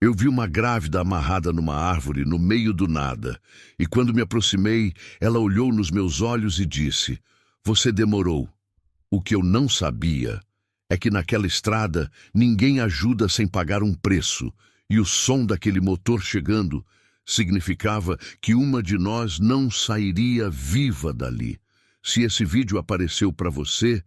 Eu vi uma grávida amarrada numa árvore no meio do nada, e quando me aproximei, ela olhou nos meus olhos e disse: "Você demorou." O que eu não sabia é que naquela estrada ninguém ajuda sem pagar um preço, e o som daquele motor chegando significava que uma de nós não sairia viva dali. Se esse vídeo apareceu para você,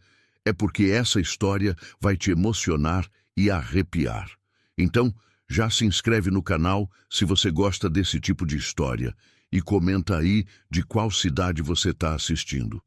é porque essa história vai te emocionar e arrepiar. Então, já se inscreve no canal se você gosta desse tipo de história e comenta aí de qual cidade você está assistindo.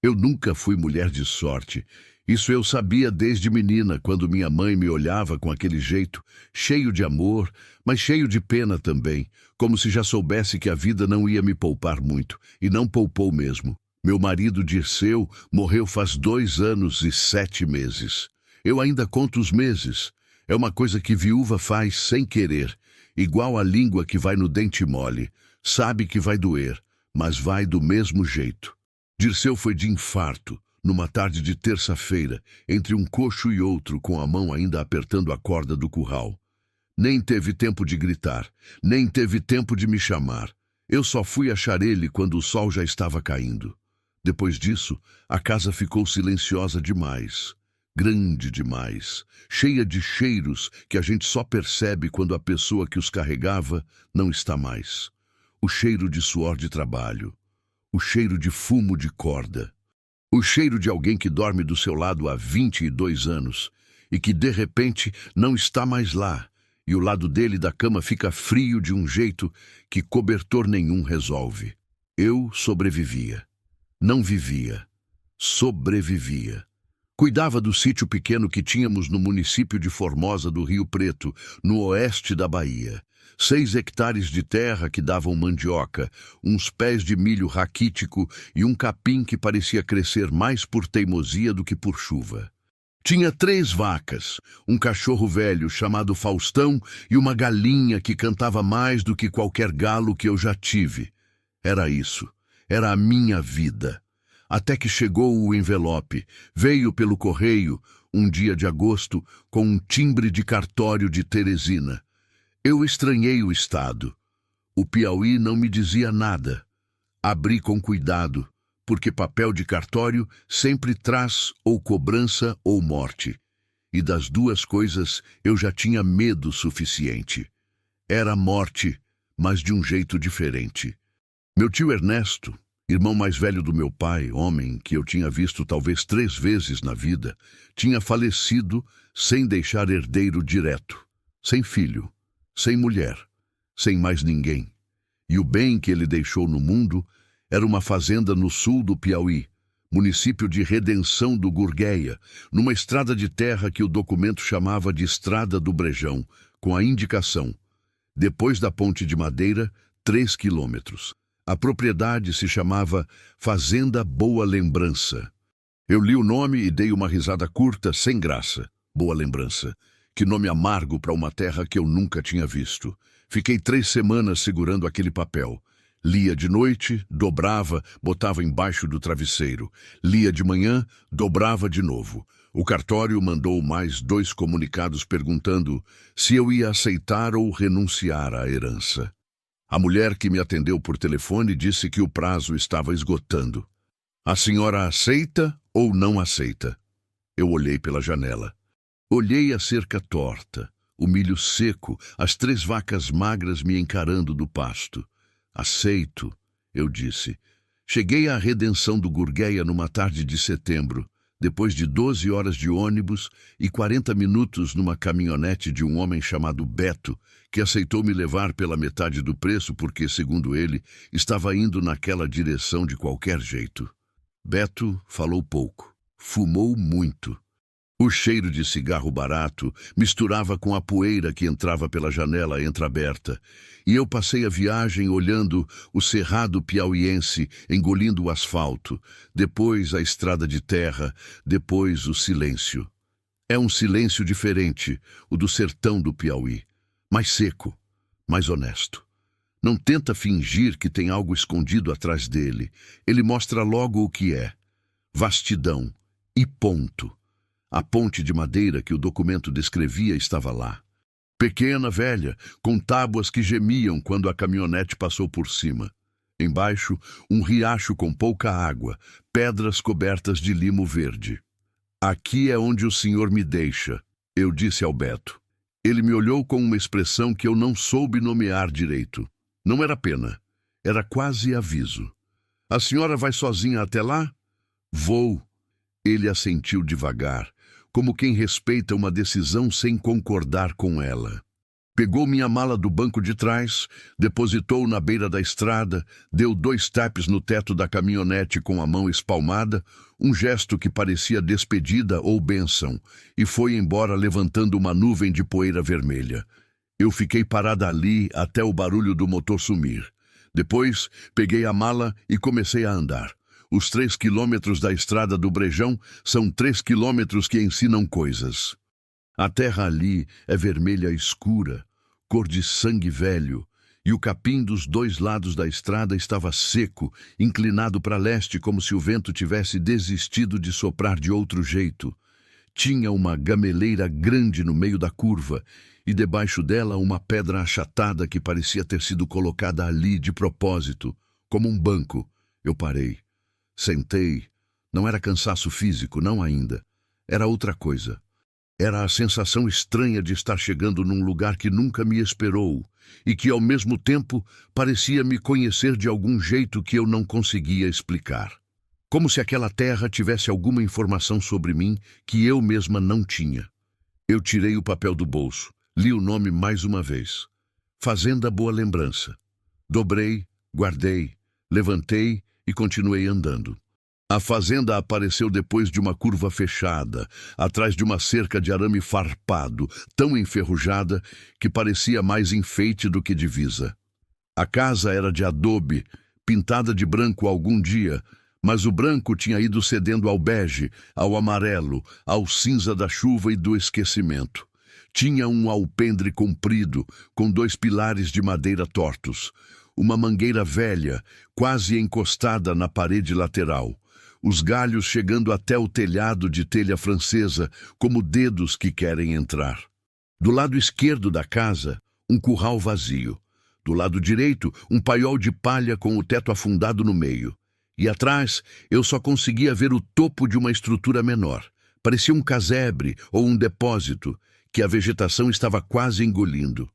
Eu nunca fui mulher de sorte. Isso eu sabia desde menina, quando minha mãe me olhava com aquele jeito, cheio de amor, mas cheio de pena também, como se já soubesse que a vida não ia me poupar muito, e não poupou mesmo. Meu marido Dirceu morreu faz 2 anos e 7 meses. Eu ainda conto os meses. É uma coisa que viúva faz sem querer, igual a língua que vai no dente mole. Sabe que vai doer, mas vai do mesmo jeito. Dirceu foi de infarto, numa tarde de terça-feira, entre um coxo e outro, com a mão ainda apertando a corda do curral. Nem teve tempo de gritar, nem teve tempo de me chamar. Eu só fui achar ele quando o sol já estava caindo. Depois disso, a casa ficou silenciosa demais. Grande demais, cheia de cheiros que a gente só percebe quando a pessoa que os carregava não está mais. O cheiro de suor de trabalho, o cheiro de fumo de corda, o cheiro de alguém que dorme do seu lado há 22 anos e que de repente não está mais lá, e o lado dele da cama fica frio de um jeito que cobertor nenhum resolve. Eu sobrevivia. Não vivia, sobrevivia. Cuidava do sítio pequeno que tínhamos no município de Formosa do Rio Preto, no oeste da Bahia. 6 hectares de terra que davam mandioca, uns pés de milho raquítico e um capim que parecia crescer mais por teimosia do que por chuva. Tinha 3 vacas, um cachorro velho chamado Faustão e uma galinha que cantava mais do que qualquer galo que eu já tive. Era isso, era a minha vida. Até que chegou o envelope, veio pelo correio, um dia de agosto, com um timbre de cartório de Teresina. Eu estranhei o estado. O Piauí não me dizia nada. Abri com cuidado, porque papel de cartório sempre traz ou cobrança ou morte. E das duas coisas eu já tinha medo suficiente. Era morte, mas de um jeito diferente. Meu tio Ernesto, irmão mais velho do meu pai, homem que eu tinha visto talvez 3 vezes na vida, tinha falecido sem deixar herdeiro direto, sem filho, sem mulher, sem mais ninguém. E o bem que ele deixou no mundo era uma fazenda no sul do Piauí, município de Redenção do Gurgueia, numa estrada de terra que o documento chamava de Estrada do Brejão, com a indicação: depois da ponte de madeira, 3 quilômetros. A propriedade se chamava Fazenda Boa Lembrança. Eu li o nome e dei uma risada curta, sem graça. Boa Lembrança. Que nome amargo para uma terra que eu nunca tinha visto. Fiquei 3 semanas segurando aquele papel. Lia de noite, dobrava, botava embaixo do travesseiro. Lia de manhã, dobrava de novo. O cartório mandou mais 2 comunicados perguntando se eu ia aceitar ou renunciar à herança. A mulher que me atendeu por telefone disse que o prazo estava esgotando. A senhora aceita ou não aceita? Eu olhei pela janela. Olhei a cerca torta, o milho seco, as 3 vacas magras me encarando do pasto. Aceito, eu disse. Cheguei à Redenção do Gurgueia numa tarde de setembro, depois de 12 horas de ônibus e 40 minutos numa caminhonete de um homem chamado Beto, que aceitou me levar pela metade do preço porque, segundo ele, estava indo naquela direção de qualquer jeito. Beto falou pouco, fumou muito. O cheiro de cigarro barato misturava com a poeira que entrava pela janela entreaberta, e eu passei a viagem olhando o cerrado piauiense engolindo o asfalto, depois a estrada de terra, depois o silêncio. É um silêncio diferente, o do sertão do Piauí, mais seco, mais honesto. Não tenta fingir que tem algo escondido atrás dele, ele mostra logo o que é: vastidão e ponto. A ponte de madeira que o documento descrevia estava lá. Pequena, velha, com tábuas que gemiam quando a caminhonete passou por cima. Embaixo, um riacho com pouca água, pedras cobertas de limo verde. Aqui é onde o senhor me deixa, eu disse ao Beto. Ele me olhou com uma expressão que eu não soube nomear direito. Não era pena, era quase aviso. A senhora vai sozinha até lá? Vou. Ele assentiu devagar, como quem respeita uma decisão sem concordar com ela. Pegou minha mala do banco de trás, depositou na beira da estrada, deu 2 taps no teto da caminhonete com a mão espalmada, um gesto que parecia despedida ou bênção, e foi embora levantando uma nuvem de poeira vermelha. Eu fiquei parada ali até o barulho do motor sumir. Depois, peguei a mala e comecei a andar. Os 3 quilômetros da estrada do Brejão são 3 quilômetros que ensinam coisas. A terra ali é vermelha escura, cor de sangue velho, e o capim dos 2 lados da estrada estava seco, inclinado para leste como se o vento tivesse desistido de soprar de outro jeito. Tinha uma gameleira grande no meio da curva, e debaixo dela uma pedra achatada que parecia ter sido colocada ali de propósito, como um banco. Eu parei. Sentei. Não era cansaço físico, não ainda. Era outra coisa. Era a sensação estranha de estar chegando num lugar que nunca me esperou e que, ao mesmo tempo, parecia me conhecer de algum jeito que eu não conseguia explicar. Como se aquela terra tivesse alguma informação sobre mim que eu mesma não tinha. Eu tirei o papel do bolso, li o nome mais uma vez. Fazenda Boa Lembrança. Dobrei, guardei, levantei e continuei andando. A fazenda apareceu depois de uma curva fechada, atrás de uma cerca de arame farpado, tão enferrujada que parecia mais enfeite do que divisa. A casa era de adobe, pintada de branco algum dia, mas o branco tinha ido cedendo ao bege, ao amarelo, ao cinza da chuva e do esquecimento. Tinha um alpendre comprido, com 2 pilares de madeira tortos, uma mangueira velha, quase encostada na parede lateral, os galhos chegando até o telhado de telha francesa, como dedos que querem entrar. Do lado esquerdo da casa, um curral vazio. Do lado direito, um paiol de palha com o teto afundado no meio. E atrás, eu só conseguia ver o topo de uma estrutura menor. Parecia um casebre ou um depósito, que a vegetação estava quase engolindo.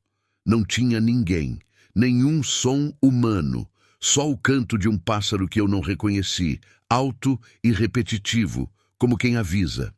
Não tinha ninguém, nenhum som humano, só o canto de um pássaro que eu não reconheci, alto e repetitivo, como quem avisa.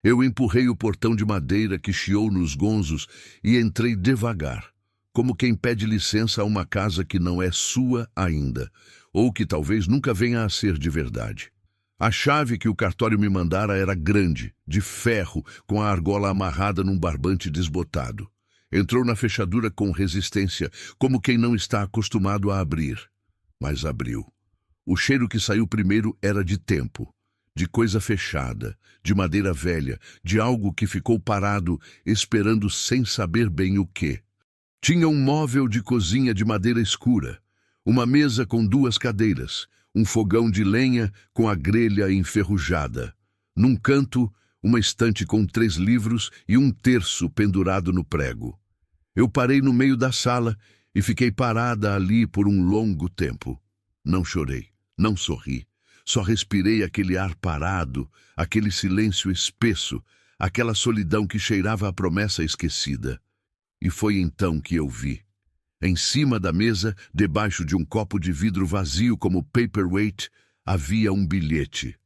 Eu empurrei o portão de madeira que chiou nos gonzos e entrei devagar, como quem pede licença a uma casa que não é sua ainda, ou que talvez nunca venha a ser de verdade. A chave que o cartório me mandara era grande, de ferro, com a argola amarrada num barbante desbotado. Entrou na fechadura com resistência, como quem não está acostumado a abrir. Mas abriu. O cheiro que saiu primeiro era de tempo, de coisa fechada, de madeira velha, de algo que ficou parado, esperando sem saber bem o quê. Tinha um móvel de cozinha de madeira escura, uma mesa com 2 cadeiras, um fogão de lenha com a grelha enferrujada. Num canto, uma estante com 3 livros e um terço pendurado no prego. Eu parei no meio da sala e fiquei parada ali por um longo tempo. Não chorei, não sorri, só respirei aquele ar parado, aquele silêncio espesso, aquela solidão que cheirava a promessa esquecida. E foi então que eu vi. Em cima da mesa, debaixo de um copo de vidro vazio como paperweight, havia um bilhete.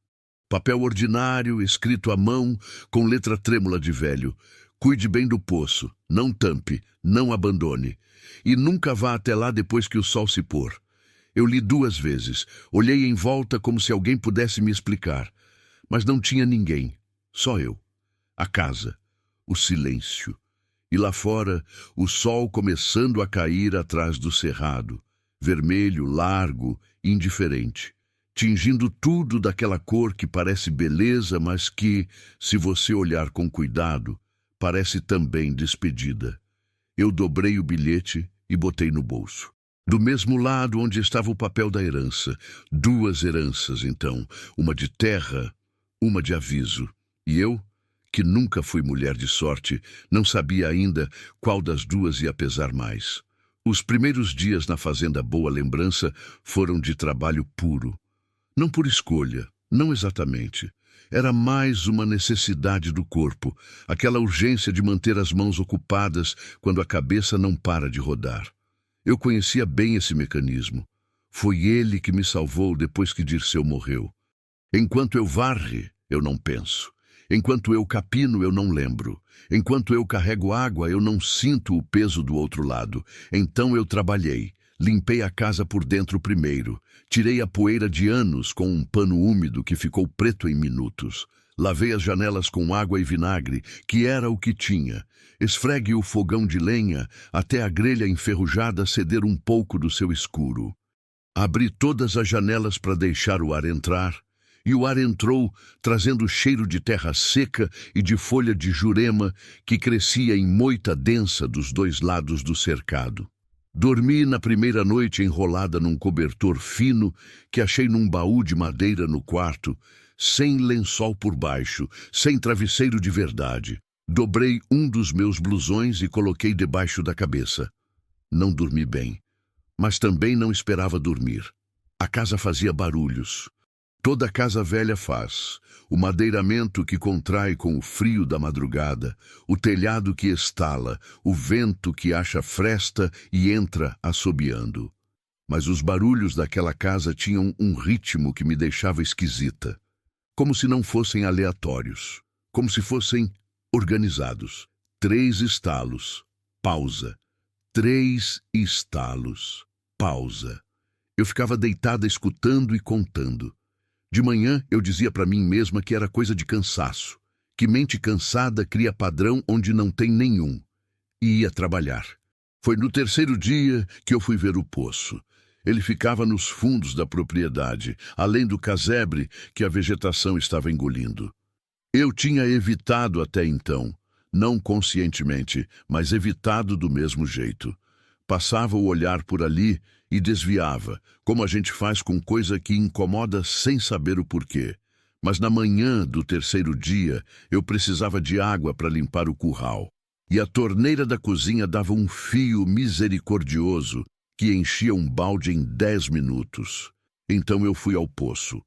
Papel ordinário, escrito à mão, com letra trêmula de velho. Cuide bem do poço, não tampe, não abandone. E nunca vá até lá depois que o sol se pôr. Eu li 2 vezes, olhei em volta como se alguém pudesse me explicar. Mas não tinha ninguém, só eu. A casa, o silêncio. E lá fora, o sol começando a cair atrás do cerrado, vermelho, largo, indiferente, tingindo tudo daquela cor que parece beleza, mas que, se você olhar com cuidado, parece também despedida. Eu dobrei o bilhete e botei no bolso. Do mesmo lado onde estava o papel da herança. 2 heranças, então, uma de terra, uma de aviso. E eu? que nunca fui mulher de sorte, não sabia ainda qual das duas ia pesar mais. Os primeiros dias na fazenda Boa Lembrança foram de trabalho puro. Não por escolha, não exatamente. Era mais uma necessidade do corpo, aquela urgência de manter as mãos ocupadas quando a cabeça não para de rodar. Eu conhecia bem esse mecanismo. Foi ele que me salvou depois que Dirceu morreu. Enquanto eu varre, eu não penso. Enquanto eu capino, eu não lembro. Enquanto eu carrego água, eu não sinto o peso do outro lado. Então eu trabalhei. Limpei a casa por dentro primeiro. Tirei a poeira de anos com um pano úmido que ficou preto em minutos. Lavei as janelas com água e vinagre, que era o que tinha. Esfregue o fogão de lenha até a grelha enferrujada ceder um pouco do seu escuro. Abri todas as janelas para deixar o ar entrar, e o ar entrou, trazendo cheiro de terra seca e de folha de jurema que crescia em moita densa dos dois lados do cercado. Dormi na primeira noite enrolada num cobertor fino que achei num baú de madeira no quarto, sem lençol por baixo, sem travesseiro de verdade. Dobrei um dos meus blusões e coloquei debaixo da cabeça. Não dormi bem, mas também não esperava dormir. A casa fazia barulhos. Toda casa velha faz. O madeiramento que contrai com o frio da madrugada, o telhado que estala, o vento que acha fresta e entra assobiando. Mas os barulhos daquela casa tinham um ritmo que me deixava esquisita. Como se não fossem aleatórios. Como se fossem organizados. 3 estalos. Pausa. 3 estalos. Pausa. Eu ficava deitada escutando e contando. De manhã eu dizia para mim mesma que era coisa de cansaço, que mente cansada cria padrão onde não tem nenhum. E ia trabalhar. Foi no 3º dia que eu fui ver o poço. Ele ficava nos fundos da propriedade, além do casebre que a vegetação estava engolindo. Eu tinha evitado até então, não conscientemente, mas evitado do mesmo jeito. Passava o olhar por ali e desviava, como a gente faz com coisa que incomoda sem saber o porquê. Mas na manhã do 3º dia, eu precisava de água para limpar o curral. E a torneira da cozinha dava um fio misericordioso que enchia um balde em 10 minutos. Então eu fui ao poço.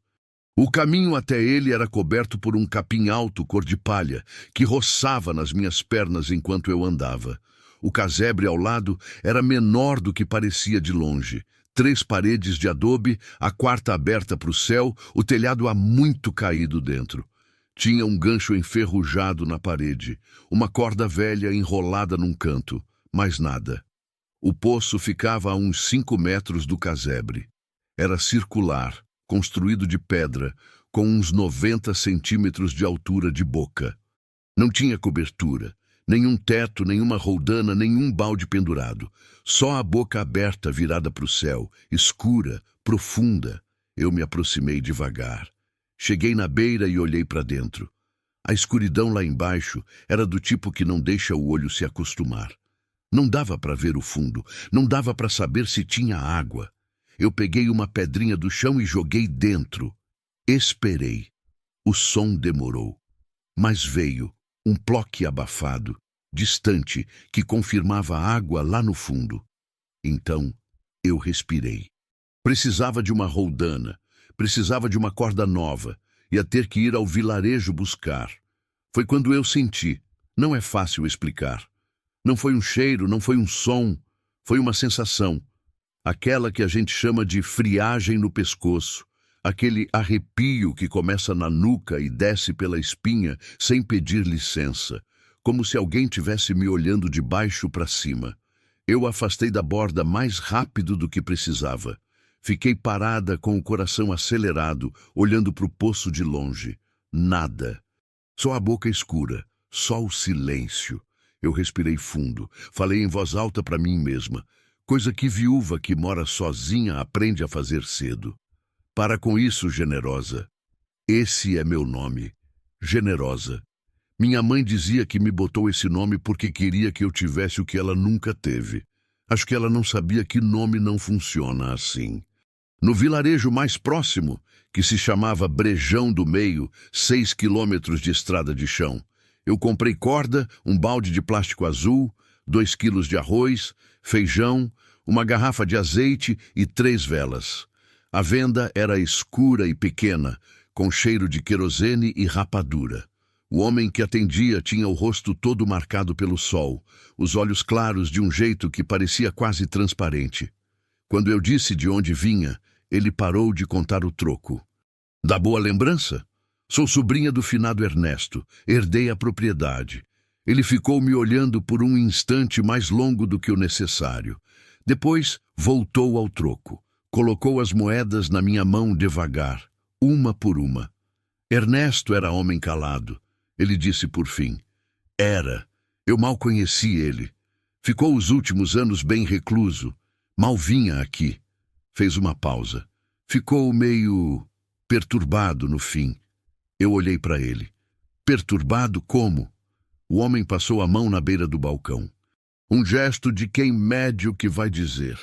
O caminho até ele era coberto por um capim alto cor de palha, que roçava nas minhas pernas enquanto eu andava. O casebre ao lado era menor do que parecia de longe. 3 paredes de adobe, a quarta aberta para o céu, o telhado há muito caído dentro. Tinha um gancho enferrujado na parede, uma corda velha enrolada num canto, mais nada. O poço ficava a uns 5 metros do casebre. Era circular, construído de pedra, com uns 90 centímetros de altura de boca. Não tinha cobertura. Nenhum teto, nenhuma roldana, nenhum balde pendurado. Só a boca aberta virada para o céu, escura, profunda. Eu me aproximei devagar. Cheguei na beira e olhei para dentro. A escuridão lá embaixo era do tipo que não deixa o olho se acostumar. Não dava para ver o fundo, não dava para saber se tinha água. Eu peguei uma pedrinha do chão e joguei dentro. Esperei. O som demorou. Mas veio. Um ploque abafado, distante, que confirmava a água lá no fundo. Então, eu respirei. Precisava de uma roldana, precisava de uma corda nova, ia ter que ir ao vilarejo buscar. Foi quando eu senti. Não é fácil explicar. Não foi um cheiro, não foi um som, foi uma sensação. Aquela que a gente chama de friagem no pescoço. Aquele arrepio que começa na nuca e desce pela espinha sem pedir licença, como se alguém tivesse me olhando de baixo para cima. Eu afastei da borda mais rápido do que precisava. Fiquei parada com o coração acelerado, olhando para o poço de longe. Nada. Só a boca escura, só o silêncio. Eu respirei fundo, falei em voz alta para mim mesma, coisa que viúva que mora sozinha aprende a fazer cedo. Para com isso, generosa. Esse é meu nome, Generosa. Minha mãe dizia que me botou esse nome porque queria que eu tivesse o que ela nunca teve. Acho que ela não sabia que nome não funciona assim. No vilarejo mais próximo, que se chamava Brejão do Meio, 6 quilômetros de estrada de chão, Eu comprei corda, um balde de plástico azul, 2 quilos de arroz, feijão, uma garrafa de azeite e 3 velas. A venda era escura e pequena, com cheiro de querosene e rapadura. O homem que atendia tinha o rosto todo marcado pelo sol, os olhos claros de um jeito que parecia quase transparente. Quando eu disse de onde vinha, ele parou de contar o troco. Da boa lembrança? Sou sobrinha do finado Ernesto, herdei a propriedade. Ele ficou me olhando por um instante mais longo do que o necessário. Depois voltou ao troco. Colocou as moedas na minha mão devagar, uma por uma. Ernesto era homem calado. Ele disse por fim. Era. Eu mal conheci ele. Ficou os últimos anos bem recluso. Mal vinha aqui. Fez uma pausa. Ficou meio perturbado no fim. Eu olhei para ele. Perturbado como? O homem passou a mão na beira do balcão. Um gesto de quem mede o que vai dizer.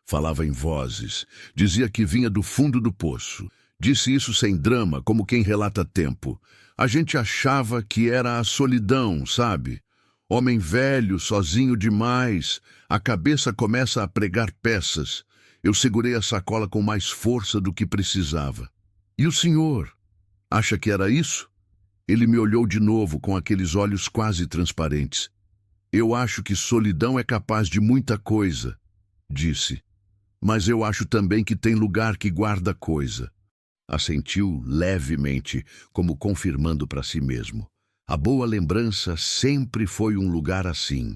Falava em vozes. Dizia que vinha do fundo do poço. Disse isso sem drama, como quem relata tempo. A gente achava que era a solidão, sabe? Homem velho, sozinho demais. A cabeça começa a pregar peças. Eu segurei a sacola com mais força do que precisava. E o senhor? Acha que era isso? Ele me olhou de novo com aqueles olhos quase transparentes. Eu acho que solidão é capaz de muita coisa, disse. Mas eu acho também que tem lugar que guarda coisa. Assentiu levemente, como confirmando para si mesmo. A boa lembrança sempre foi um lugar assim.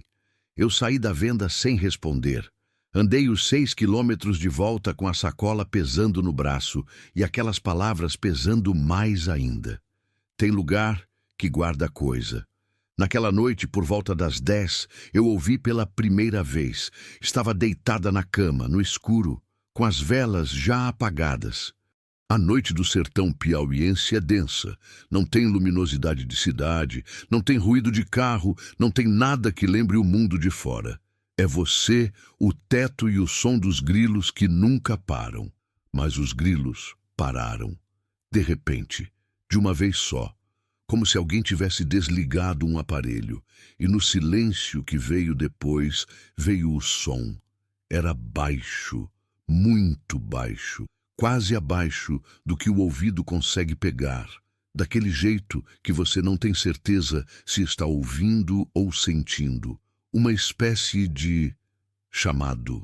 Eu saí da venda sem responder. Andei os 6 quilômetros de volta com a sacola pesando no braço e aquelas palavras pesando mais ainda. Tem lugar que guarda coisa. Naquela noite, por volta das 10, eu ouvi pela primeira vez. Estava deitada na cama, no escuro, com as velas já apagadas. A noite do sertão piauiense é densa. Não tem luminosidade de cidade, não tem ruído de carro, não tem nada que lembre o mundo de fora. É você, o teto e o som dos grilos que nunca param. Mas os grilos pararam. De repente, de uma vez só, como se alguém tivesse desligado um aparelho, e no silêncio que veio depois, veio o som. Era baixo, muito baixo, quase abaixo do que o ouvido consegue pegar, daquele jeito que você não tem certeza se está ouvindo ou sentindo. Uma espécie de chamado.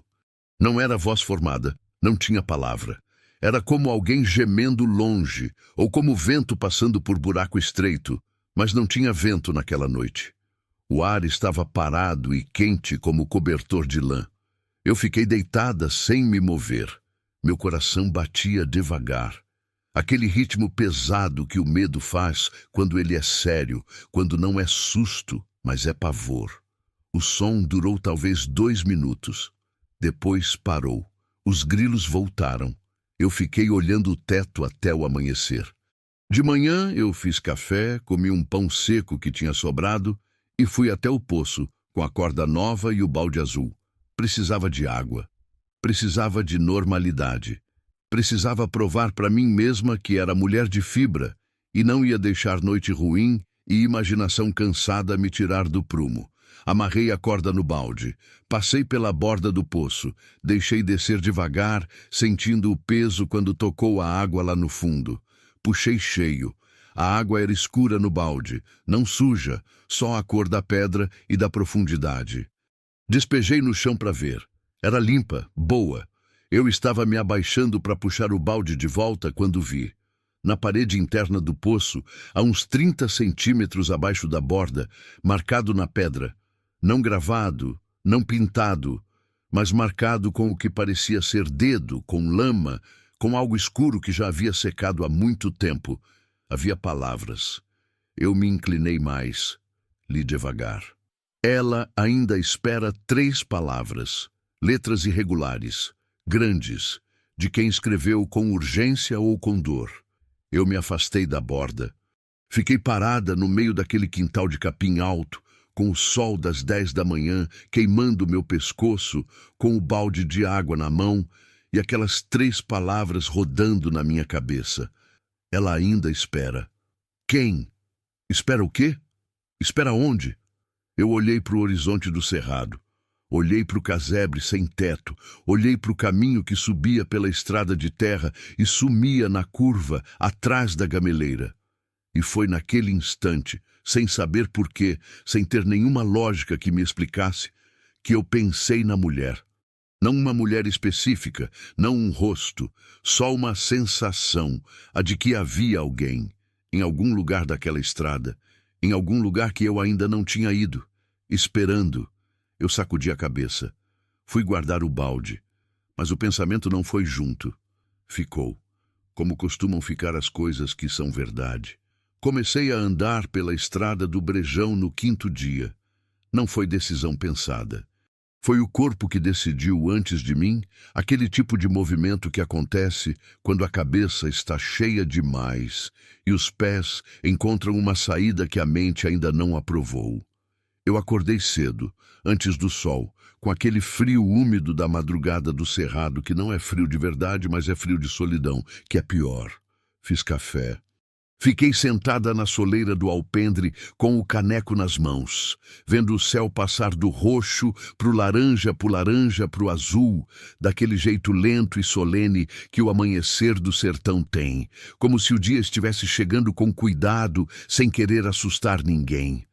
Não era voz formada, não tinha palavra. Era como alguém gemendo longe, ou como vento passando por buraco estreito, mas não tinha vento naquela noite. O ar estava parado e quente como cobertor de lã. Eu fiquei deitada sem me mover. Meu coração batia devagar. Aquele ritmo pesado que o medo faz quando ele é sério, quando não é susto, mas é pavor. O som durou talvez 2 minutos. Depois parou. Os grilos voltaram. Eu fiquei olhando o teto até o amanhecer. De manhã eu fiz café, comi um pão seco que tinha sobrado e fui até o poço com a corda nova e o balde azul. Precisava de água. Precisava de normalidade. Precisava provar para mim mesma que era mulher de fibra e não ia deixar noite ruim e imaginação cansada me tirar do prumo. Amarrei a corda no balde, passei pela borda do poço, deixei descer devagar, sentindo o peso quando tocou a água lá no fundo. Puxei cheio. A água era escura no balde, não suja, só a cor da pedra e da profundidade. Despejei no chão para ver. Era limpa, boa. Eu estava me abaixando para puxar o balde de volta quando vi. Na parede interna do poço, a uns 30 centímetros abaixo da borda, marcado na pedra, não gravado, não pintado, mas marcado com o que parecia ser dedo, com lama, com algo escuro que já havia secado há muito tempo. Havia palavras. Eu me inclinei mais. Li devagar. Ela ainda espera 3 palavras, letras irregulares, grandes, de quem escreveu com urgência ou com dor. Eu me afastei da borda. Fiquei parada no meio daquele quintal de capim alto, com o sol das 10 da manhã queimando meu pescoço, com o balde de água na mão e aquelas 3 palavras rodando na minha cabeça. Ela ainda espera. Quem? Espera o quê? Espera onde? Eu olhei para o horizonte do cerrado. Olhei para o casebre sem teto, olhei para o caminho que subia pela estrada de terra e sumia na curva atrás da gameleira. E foi naquele instante, sem saber porquê, sem ter nenhuma lógica que me explicasse, que eu pensei na mulher. Não uma mulher específica, não um rosto, só uma sensação, a de que havia alguém, em algum lugar daquela estrada, em algum lugar que eu ainda não tinha ido, esperando. Eu sacudi a cabeça. Fui guardar o balde, mas o pensamento não foi junto. Ficou, como costumam ficar as coisas que são verdade. Comecei a andar pela estrada do Brejão no 5º dia. Não foi decisão pensada. Foi o corpo que decidiu antes de mim, aquele tipo de movimento que acontece quando a cabeça está cheia demais e os pés encontram uma saída que a mente ainda não aprovou. Eu acordei cedo, antes do sol, com aquele frio úmido da madrugada do cerrado, que não é frio de verdade, mas é frio de solidão, que é pior. Fiz café. Fiquei sentada na soleira do alpendre com o caneco nas mãos, vendo o céu passar do roxo pro laranja, pro azul, daquele jeito lento e solene que o amanhecer do sertão tem, como se o dia estivesse chegando com cuidado, sem querer assustar ninguém.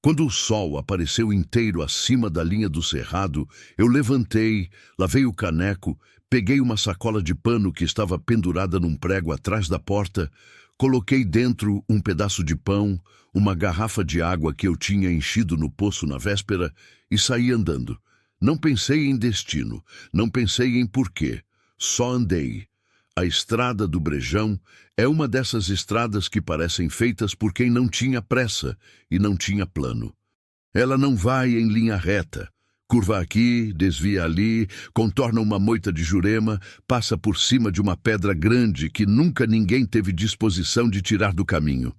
Quando o sol apareceu inteiro acima da linha do cerrado, eu levantei, lavei o caneco, peguei uma sacola de pano que estava pendurada num prego atrás da porta, coloquei dentro um pedaço de pão, uma garrafa de água que eu tinha enchido no poço na véspera e saí andando. Não pensei em destino, não pensei em porquê, só andei. A estrada do Brejão é uma dessas estradas que parecem feitas por quem não tinha pressa e não tinha plano. Ela não vai em linha reta. Curva aqui, desvia ali, contorna uma moita de jurema, passa por cima de uma pedra grande que nunca ninguém teve disposição de tirar do caminho.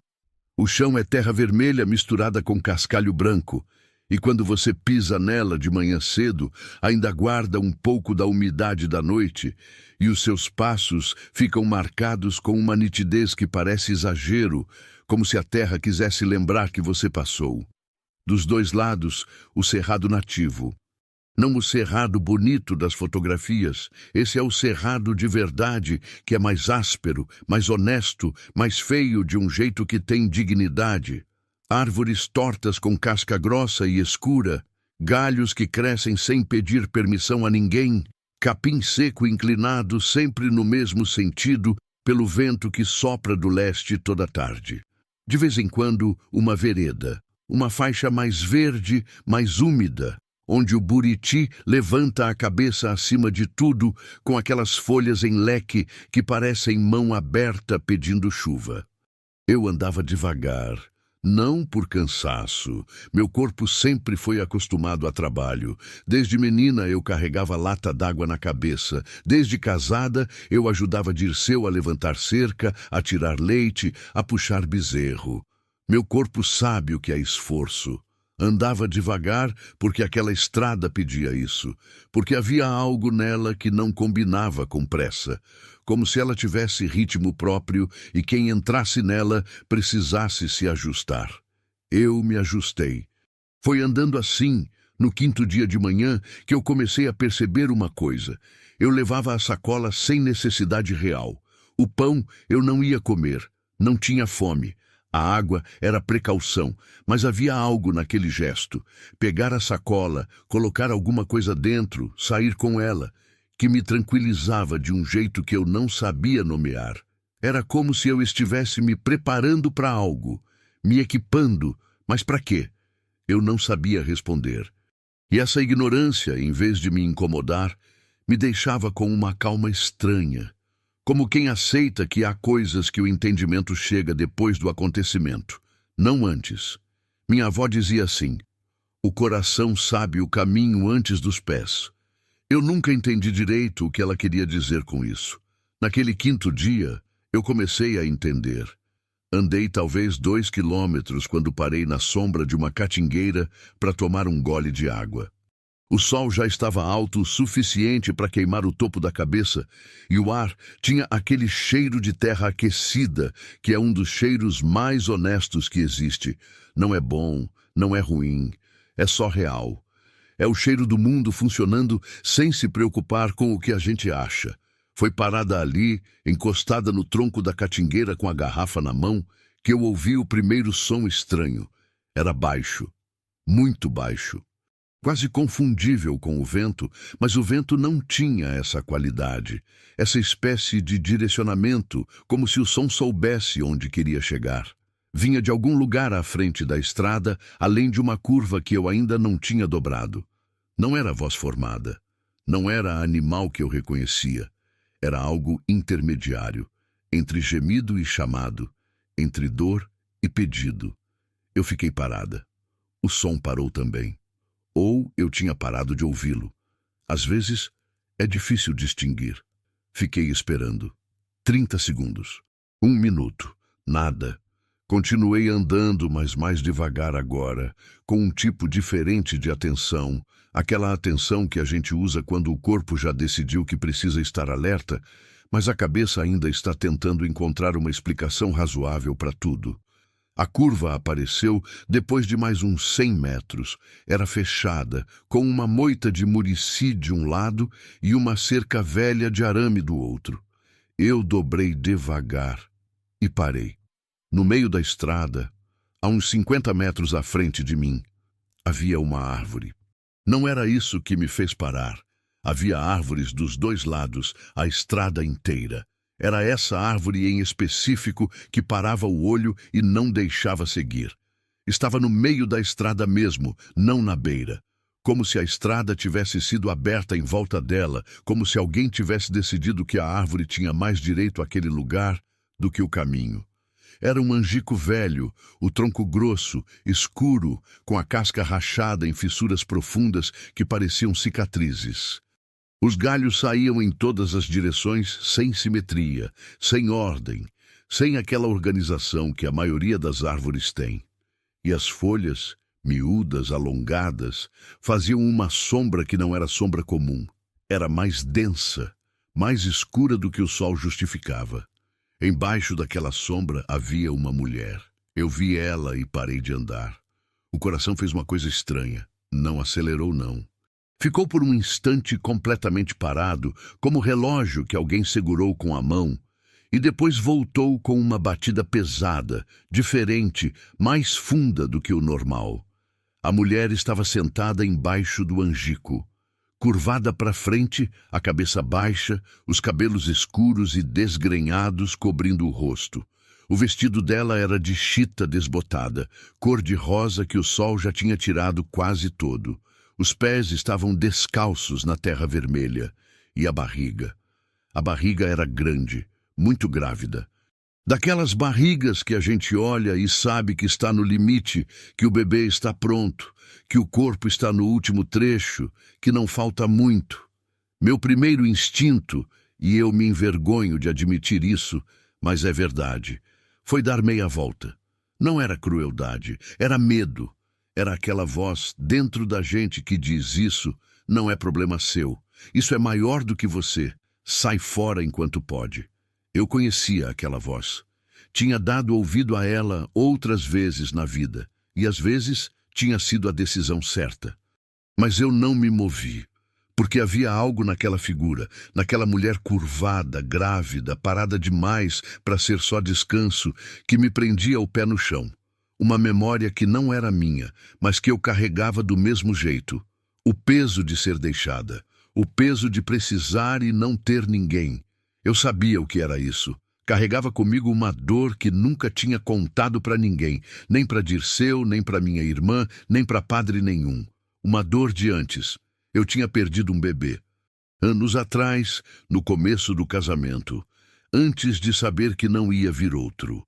O chão é terra vermelha misturada com cascalho branco, e quando você pisa nela de manhã cedo, ainda guarda um pouco da umidade da noite, e os seus passos ficam marcados com uma nitidez que parece exagero, como se a terra quisesse lembrar que você passou. Dos dois lados, o cerrado nativo. Não o cerrado bonito das fotografias, esse é o cerrado de verdade, que é mais áspero, mais honesto, mais feio de um jeito que tem dignidade. Árvores tortas com casca grossa e escura, galhos que crescem sem pedir permissão a ninguém, capim seco inclinado sempre no mesmo sentido pelo vento que sopra do leste toda tarde. De vez em quando, uma vereda, uma faixa mais verde, mais úmida, onde o buriti levanta a cabeça acima de tudo com aquelas folhas em leque que parecem mão aberta pedindo chuva. Eu andava devagar. Não por cansaço. Meu corpo sempre foi acostumado a trabalho. Desde menina eu carregava lata d'água na cabeça. Desde casada eu ajudava Dirceu a levantar cerca, a tirar leite, a puxar bezerro. Meu corpo sabe o que é esforço. Andava devagar porque aquela estrada pedia isso, porque havia algo nela que não combinava com pressa, como se ela tivesse ritmo próprio e quem entrasse nela precisasse se ajustar. Eu me ajustei. Foi andando assim, no 5º dia de manhã, que eu comecei a perceber uma coisa. Eu levava a sacola sem necessidade real. O pão eu não ia comer, não tinha fome. A água era precaução, mas havia algo naquele gesto. Pegar a sacola, colocar alguma coisa dentro, sair com ela, que me tranquilizava de um jeito que eu não sabia nomear. Era como se eu estivesse me preparando para algo, me equipando, mas para quê? Eu não sabia responder. E essa ignorância, em vez de me incomodar, me deixava com uma calma estranha. Como quem aceita que há coisas que o entendimento chega depois do acontecimento, não antes. Minha avó dizia assim: o coração sabe o caminho antes dos pés. Eu nunca entendi direito o que ela queria dizer com isso. Naquele 5º dia, eu comecei a entender. Andei talvez 2 quilômetros quando parei na sombra de uma catingueira para tomar um gole de água. O sol já estava alto o suficiente para queimar o topo da cabeça, e o ar tinha aquele cheiro de terra aquecida, que é um dos cheiros mais honestos que existe. Não é bom, não é ruim, é só real. É o cheiro do mundo funcionando sem se preocupar com o que a gente acha. Foi parada ali, encostada no tronco da catingueira com a garrafa na mão, que eu ouvi o primeiro som estranho. Era baixo, muito baixo. Quase confundível com o vento, mas o vento não tinha essa qualidade, essa espécie de direcionamento, como se o som soubesse onde queria chegar. Vinha de algum lugar à frente da estrada, além de uma curva que eu ainda não tinha dobrado. Não era voz formada, não era animal que eu reconhecia. Era algo intermediário, entre gemido e chamado, entre dor e pedido. Eu fiquei parada. O som parou também. Ou eu tinha parado de ouvi-lo. Às vezes, é difícil distinguir. Fiquei esperando. 30 segundos. 1 minuto. Nada. Continuei andando, mas mais devagar agora, com um tipo diferente de atenção, aquela atenção que a gente usa quando o corpo já decidiu que precisa estar alerta, mas a cabeça ainda está tentando encontrar uma explicação razoável para tudo. A curva apareceu depois de mais uns 100 metros. Era fechada, com uma moita de murici de um lado e uma cerca velha de arame do outro. Eu dobrei devagar e parei. No meio da estrada, a uns 50 metros à frente de mim, havia uma árvore. Não era isso que me fez parar. Havia árvores dos dois lados, a estrada inteira. Era essa árvore em específico que parava o olho e não deixava seguir. Estava no meio da estrada mesmo, não na beira. Como se a estrada tivesse sido aberta em volta dela, como se alguém tivesse decidido que a árvore tinha mais direito àquele lugar do que o caminho. Era um angico velho, o tronco grosso, escuro, com a casca rachada em fissuras profundas que pareciam cicatrizes. Os galhos saíam em todas as direções sem simetria, sem ordem, sem aquela organização que a maioria das árvores tem. E as folhas, miúdas, alongadas, faziam uma sombra que não era sombra comum. Era mais densa, mais escura do que o sol justificava. Embaixo daquela sombra havia uma mulher. Eu vi ela e parei de andar. O coração fez uma coisa estranha. Não acelerou, não. Ficou por um instante completamente parado, como relógio que alguém segurou com a mão, e depois voltou com uma batida pesada, diferente, mais funda do que o normal. A mulher estava sentada embaixo do angico, curvada para frente, a cabeça baixa, os cabelos escuros e desgrenhados cobrindo o rosto. O vestido dela era de chita desbotada, cor de rosa que o sol já tinha tirado quase todo. Os pés estavam descalços na terra vermelha. E a barriga? A barriga era grande, muito grávida. Daquelas barrigas que a gente olha e sabe que está no limite, que o bebê está pronto, que o corpo está no último trecho, que não falta muito. Meu primeiro instinto, e eu me envergonho de admitir isso, mas é verdade, foi dar meia volta. Não era crueldade, era medo. Era aquela voz dentro da gente que diz: isso não é problema seu, isso é maior do que você, sai fora enquanto pode. Eu conhecia aquela voz. Tinha dado ouvido a ela outras vezes na vida, e às vezes tinha sido a decisão certa. Mas eu não me movi, porque havia algo naquela figura, naquela mulher curvada, grávida, parada demais para ser só descanso, que me prendia o pé no chão. Uma memória que não era minha, mas que eu carregava do mesmo jeito. O peso de ser deixada, o peso de precisar e não ter ninguém. Eu sabia o que era isso. Carregava comigo uma dor que nunca tinha contado para ninguém, nem para Dirceu, nem para minha irmã, nem para padre nenhum. Uma dor de antes. Eu tinha perdido um bebê. Anos atrás, no começo do casamento, antes de saber que não ia vir outro.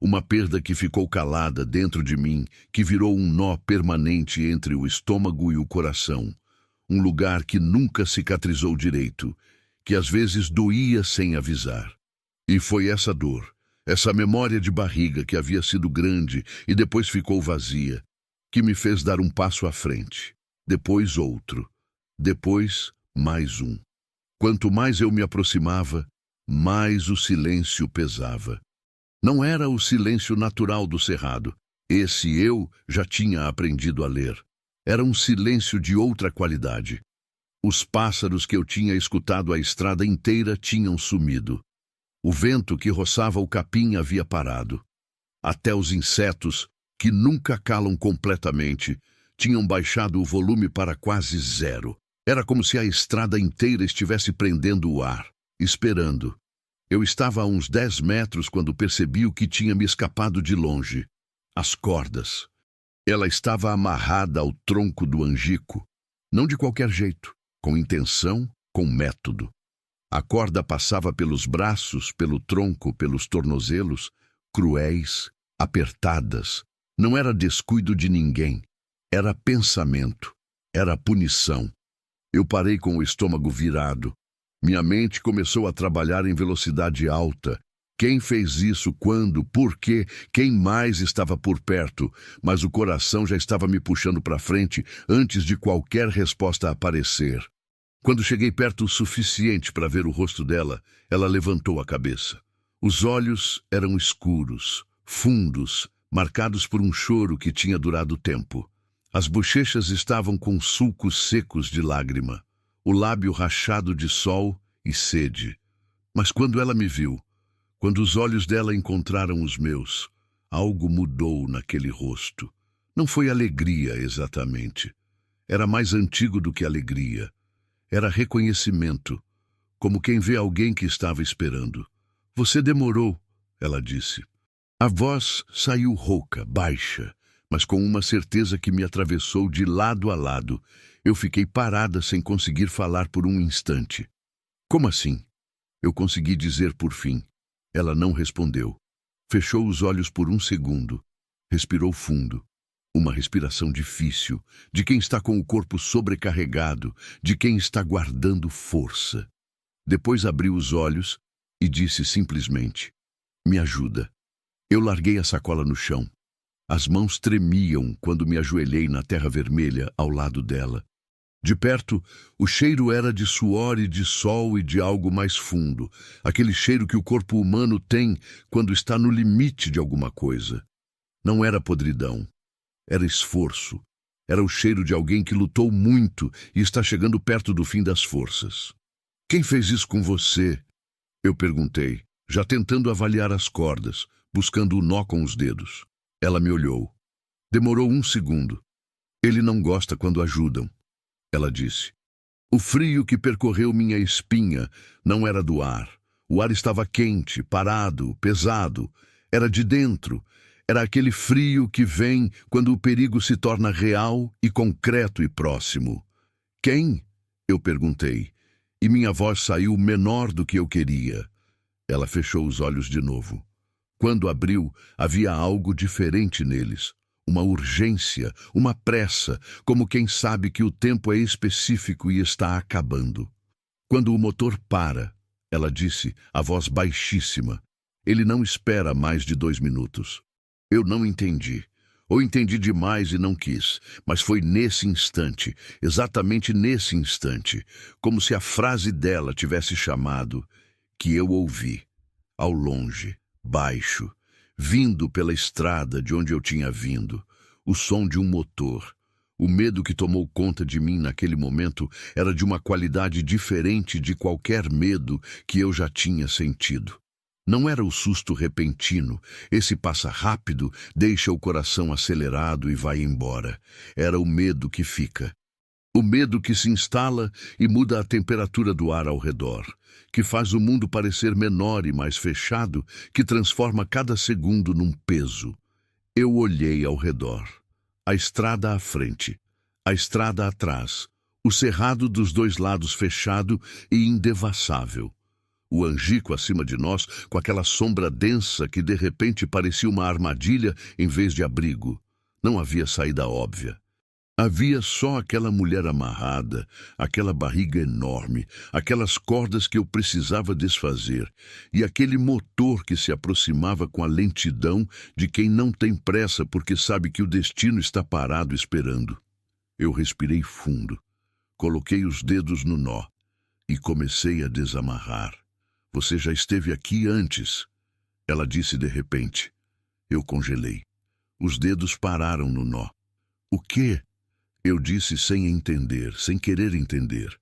Uma perda que ficou calada dentro de mim, que virou um nó permanente entre o estômago e o coração. Um lugar que nunca cicatrizou direito, que às vezes doía sem avisar. E foi essa dor, essa memória de barriga que havia sido grande e depois ficou vazia, que me fez dar um passo à frente, depois outro, Depois, mais um. Quanto mais eu me aproximava, mais o silêncio pesava. Não era o silêncio natural do cerrado. Esse eu já tinha aprendido a ler. Era um silêncio de outra qualidade. Os pássaros que eu tinha escutado a estrada inteira tinham sumido. O vento que roçava o capim havia parado. Até os insetos, que nunca calam completamente, tinham baixado o volume para quase zero. Era como se a estrada inteira estivesse prendendo o ar, esperando. Eu estava a uns 10 metros quando percebi o que tinha me escapado de longe. As cordas. Ela estava amarrada ao tronco do angico. Não de qualquer jeito, com intenção, com método. A corda passava pelos braços, pelo tronco, pelos tornozelos, cruéis, apertadas. Não era descuido de ninguém. Era pensamento. Era punição. Eu parei com o estômago virado. Minha mente começou a trabalhar em velocidade alta. Quem fez isso, quando, por quê, quem mais estava por perto, mas o coração já estava me puxando para frente antes de qualquer resposta aparecer. Quando cheguei perto o suficiente para ver o rosto dela, ela levantou a cabeça. Os olhos eram escuros, fundos, marcados por um choro que tinha durado tempo. As bochechas estavam com sulcos secos de lágrima, o lábio rachado de sol e sede. Mas quando ela me viu, quando os olhos dela encontraram os meus, algo mudou naquele rosto. Não foi alegria exatamente. Era mais antigo do que alegria. Era reconhecimento, como quem vê alguém que estava esperando. Você demorou, ela disse. A voz saiu rouca, baixa, mas com uma certeza que me atravessou de lado a lado. Eu fiquei parada sem conseguir falar por um instante. Como assim? Eu consegui dizer por fim. Ela não respondeu. Fechou os olhos por um segundo. Respirou fundo. Uma respiração difícil, de quem está com o corpo sobrecarregado, de quem está guardando força. Depois abriu os olhos e disse simplesmente: me ajuda. Eu larguei a sacola no chão. As mãos tremiam quando me ajoelhei na terra vermelha ao lado dela. De perto, o cheiro era de suor e de sol e de algo mais fundo, aquele cheiro que o corpo humano tem quando está no limite de alguma coisa. Não era podridão. Era esforço. Era o cheiro de alguém que lutou muito e está chegando perto do fim das forças. Quem fez isso com você? Eu perguntei, já tentando avaliar as cordas, buscando o nó com os dedos. Ela me olhou. Demorou um segundo. Ele não gosta quando ajudam, ela disse. O frio que percorreu minha espinha não era do ar. O ar estava quente, parado, pesado. Era de dentro. Era aquele frio que vem quando o perigo se torna real e concreto e próximo. Quem? Eu perguntei, e minha voz saiu menor do que eu queria. Ela fechou os olhos de novo. Quando abriu, havia algo diferente neles. Uma urgência, uma pressa, como quem sabe que o tempo é específico e está acabando. Quando o motor para, ela disse, a voz baixíssima, ele não espera mais de 2 minutos. Eu não entendi. Ou entendi demais e não quis, mas foi nesse instante, exatamente nesse instante, como se a frase dela tivesse chamado, que eu ouvi, ao longe, baixo, vindo pela estrada de onde eu tinha vindo, o som de um motor. O medo que tomou conta de mim naquele momento era de uma qualidade diferente de qualquer medo que eu já tinha sentido. Não era o susto repentino, esse passa rápido, deixa o coração acelerado e vai embora. Era o medo que fica. O medo que se instala e muda a temperatura do ar ao redor, que faz o mundo parecer menor e mais fechado, que transforma cada segundo num peso. Eu olhei ao redor. A estrada à frente, a estrada atrás, o cerrado dos 2 lados fechado e indevassável. O angico acima de nós, com aquela sombra densa que de repente parecia uma armadilha em vez de abrigo. Não havia saída óbvia. Havia só aquela mulher amarrada, aquela barriga enorme, aquelas cordas que eu precisava desfazer, e aquele motor que se aproximava com a lentidão de quem não tem pressa porque sabe que o destino está parado esperando. Eu respirei fundo. Coloquei os dedos no nó e comecei a desamarrar. Você já esteve aqui antes, ela disse de repente. Eu congelei. Os dedos pararam no nó. O quê? Eu disse sem entender, sem querer entender.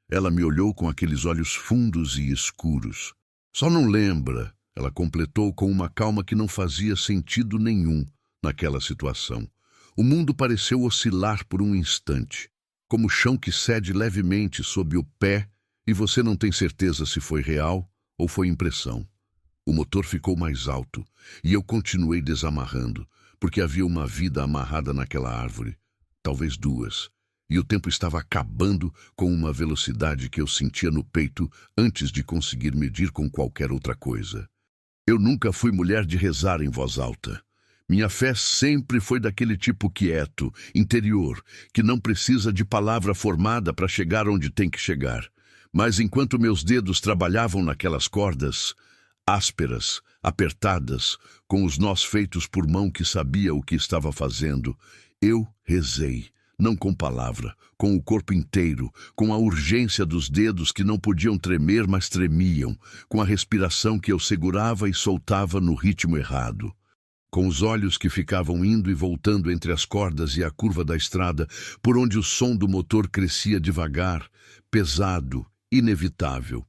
Ela me olhou com aqueles olhos fundos e escuros. Só não lembra, ela completou com uma calma que não fazia sentido nenhum naquela situação. O mundo pareceu oscilar por um instante, como o chão que cede levemente sob o pé e você não tem certeza se foi real ou foi impressão. O motor ficou mais alto e eu continuei desamarrando, porque havia uma vida amarrada naquela árvore, talvez duas, e o tempo estava acabando com uma velocidade que eu sentia no peito antes de conseguir medir com qualquer outra coisa. Eu nunca fui mulher de rezar em voz alta. Minha fé sempre foi daquele tipo quieto, interior, que não precisa de palavra formada para chegar onde tem que chegar. Mas enquanto meus dedos trabalhavam naquelas cordas, ásperas, apertadas, com os nós feitos por mão que sabia o que estava fazendo, eu rezei, não com palavra, com o corpo inteiro, com a urgência dos dedos que não podiam tremer, mas tremiam, com a respiração que eu segurava e soltava no ritmo errado. Com os olhos que ficavam indo e voltando entre as cordas e a curva da estrada, por onde o som do motor crescia devagar, pesado, inevitável.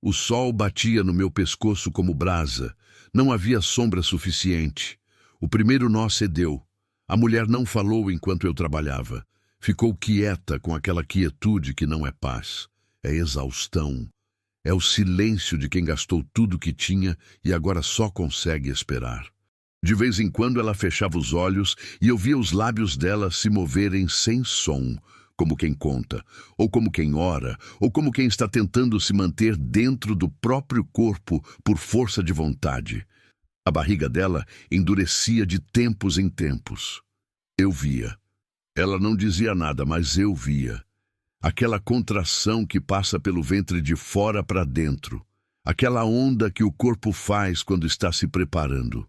O sol batia no meu pescoço como brasa. Não havia sombra suficiente. O primeiro nó cedeu. A mulher não falou enquanto eu trabalhava. Ficou quieta com aquela quietude que não é paz. É exaustão. É o silêncio de quem gastou tudo que tinha e agora só consegue esperar. De vez em quando ela fechava os olhos e eu via os lábios dela se moverem sem som, como quem conta, ou como quem ora, ou como quem está tentando se manter dentro do próprio corpo por força de vontade. A barriga dela endurecia de tempos em tempos. Eu via. Ela não dizia nada, mas eu via. Aquela contração que passa pelo ventre de fora para dentro. Aquela onda que o corpo faz quando está se preparando.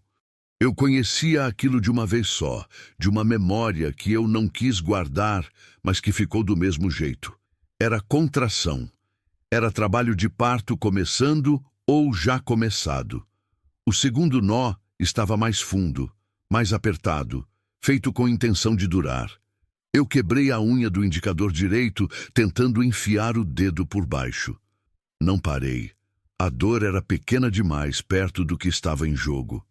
Eu conhecia aquilo de uma vez só, de uma memória que eu não quis guardar, mas que ficou do mesmo jeito. Era contração. Era trabalho de parto começando ou já começado. O segundo nó estava mais fundo, mais apertado, feito com intenção de durar. Eu quebrei a unha do indicador direito, tentando enfiar o dedo por baixo. Não parei. A dor era pequena demais perto do que estava em jogo.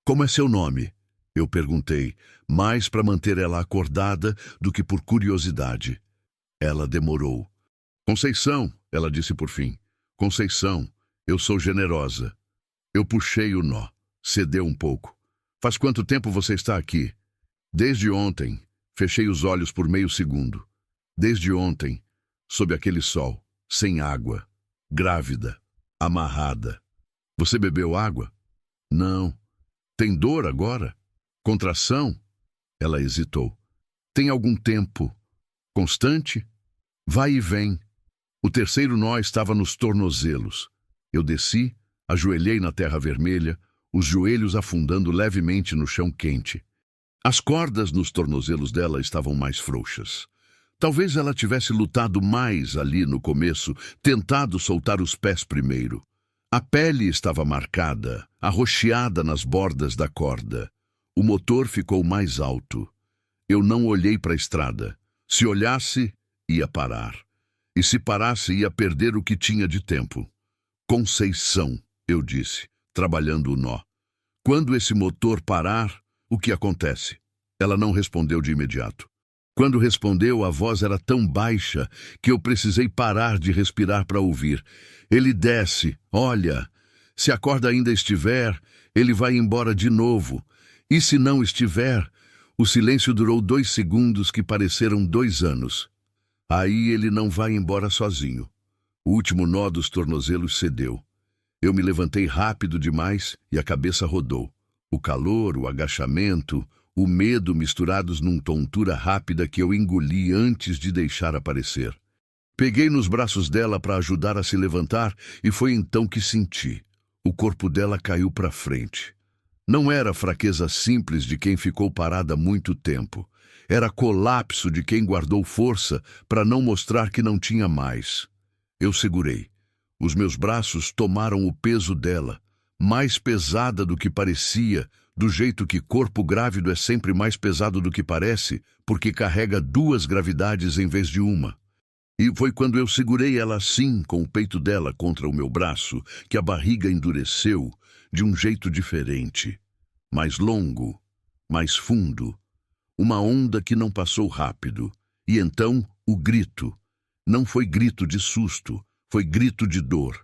Como é seu nome? Eu perguntei, mais para manter ela acordada do que por curiosidade. Ela demorou. Conceição, ela disse por fim. Conceição, eu sou generosa. Eu puxei o nó. Cedeu um pouco. Faz quanto tempo você está aqui? Desde ontem. Fechei os olhos por meio segundo. Desde ontem, sob aquele sol, sem água, grávida, amarrada. Você bebeu água? Não. Tem dor agora? Contração? Ela hesitou. Tem algum tempo? Constante? Vai e vem. O terceiro nó estava nos tornozelos. Eu desci, ajoelhei na terra vermelha, os joelhos afundando levemente no chão quente. As cordas nos tornozelos dela estavam mais frouxas. Talvez ela tivesse lutado mais ali no começo, tentado soltar os pés primeiro. A pele estava marcada, arroxeada nas bordas da corda. O motor ficou mais alto. Eu não olhei para a estrada. Se olhasse, ia parar. E se parasse, ia perder o que tinha de tempo. Conceição, eu disse, trabalhando o nó. Quando esse motor parar, o que acontece? Ela não respondeu de imediato. Quando respondeu, a voz era tão baixa que eu precisei parar de respirar para ouvir. Ele desce, olha. Se a corda ainda estiver, ele vai embora de novo. E se não estiver? O silêncio durou 2 segundos que pareceram 2 anos. Aí ele não vai embora sozinho. O último nó dos tornozelos cedeu. Eu me levantei rápido demais e a cabeça rodou. O calor, o agachamento, o medo misturados num tontura rápida que eu engoli antes de deixar aparecer. Peguei nos braços dela para ajudar a se levantar e foi então que senti. O corpo dela caiu para frente. Não era fraqueza simples de quem ficou parada muito tempo. Era colapso de quem guardou força para não mostrar que não tinha mais. Eu segurei. Os meus braços tomaram o peso dela, mais pesada do que parecia, do jeito que corpo grávido é sempre mais pesado do que parece, porque carrega duas gravidades em vez de uma. E foi quando eu segurei ela assim, com o peito dela contra o meu braço, que a barriga endureceu de um jeito diferente. Mais longo, mais fundo. Uma onda que não passou rápido. E então, o grito. Não foi grito de susto, foi grito de dor.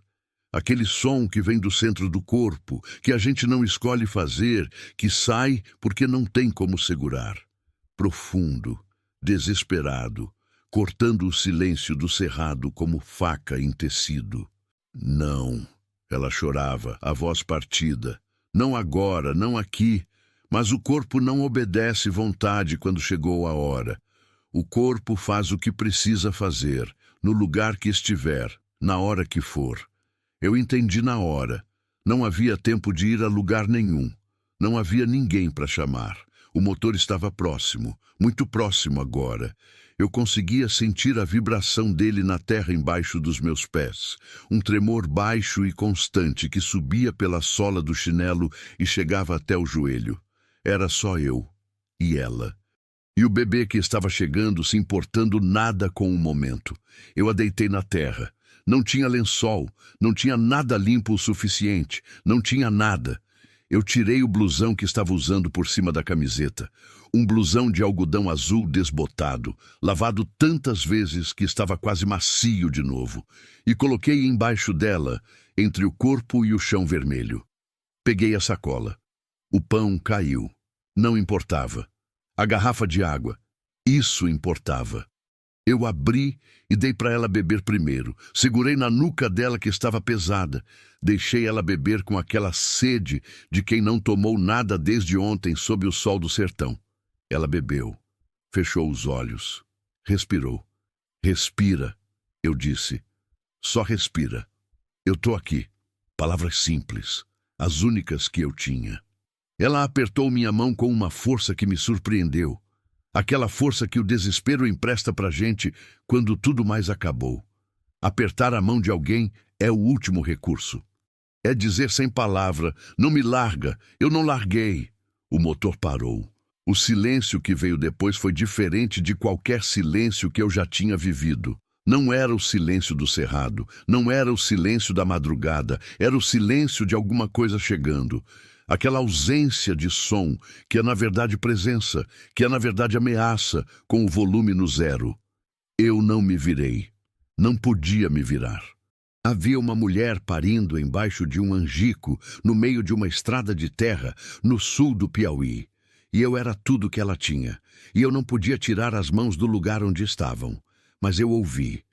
Aquele som que vem do centro do corpo, que a gente não escolhe fazer, que sai porque não tem como segurar. Profundo, desesperado, cortando o silêncio do cerrado como faca em tecido. Não, ela chorava, a voz partida. Não agora, não aqui, mas o corpo não obedece vontade quando chegou a hora. O corpo faz o que precisa fazer, no lugar que estiver, na hora que for. Eu entendi na hora. Não havia tempo de ir a lugar nenhum. Não havia ninguém para chamar. O motor estava próximo, muito próximo agora. Eu conseguia sentir a vibração dele na terra embaixo dos meus pés. Um tremor baixo e constante que subia pela sola do chinelo e chegava até o joelho. Era só eu e ela. E o bebê que estava chegando se importando nada com o momento. Eu a deitei na terra. Não tinha lençol, não tinha nada limpo o suficiente, não tinha nada. Eu tirei o blusão que estava usando por cima da camiseta. Um blusão de algodão azul desbotado, lavado tantas vezes que estava quase macio de novo, e coloquei embaixo dela, entre o corpo e o chão vermelho. Peguei a sacola. O pão caiu. Não importava. A garrafa de água. Isso importava. Eu abri e dei para ela beber primeiro. Segurei na nuca dela que estava pesada. Deixei ela beber com aquela sede de quem não tomou nada desde ontem sob o sol do sertão. Ela bebeu. Fechou os olhos. Respirou. Respira, eu disse. Só respira. Eu tô aqui. Palavras simples. As únicas que eu tinha. Ela apertou minha mão com uma força que me surpreendeu. Aquela força que o desespero empresta pra gente quando tudo mais acabou. Apertar a mão de alguém é o último recurso. É dizer sem palavra, não me larga, eu não larguei. O motor parou. O silêncio que veio depois foi diferente de qualquer silêncio que eu já tinha vivido. Não era o silêncio do cerrado, não era o silêncio da madrugada, era o silêncio de alguma coisa chegando. Aquela ausência de som, que é na verdade presença, que é na verdade ameaça, com o volume no zero. Eu não me virei. Não podia me virar. Havia uma mulher parindo embaixo de um angico, no meio de uma estrada de terra, no sul do Piauí. E eu era tudo que ela tinha. E eu não podia tirar as mãos do lugar onde estavam. Mas eu ouvi.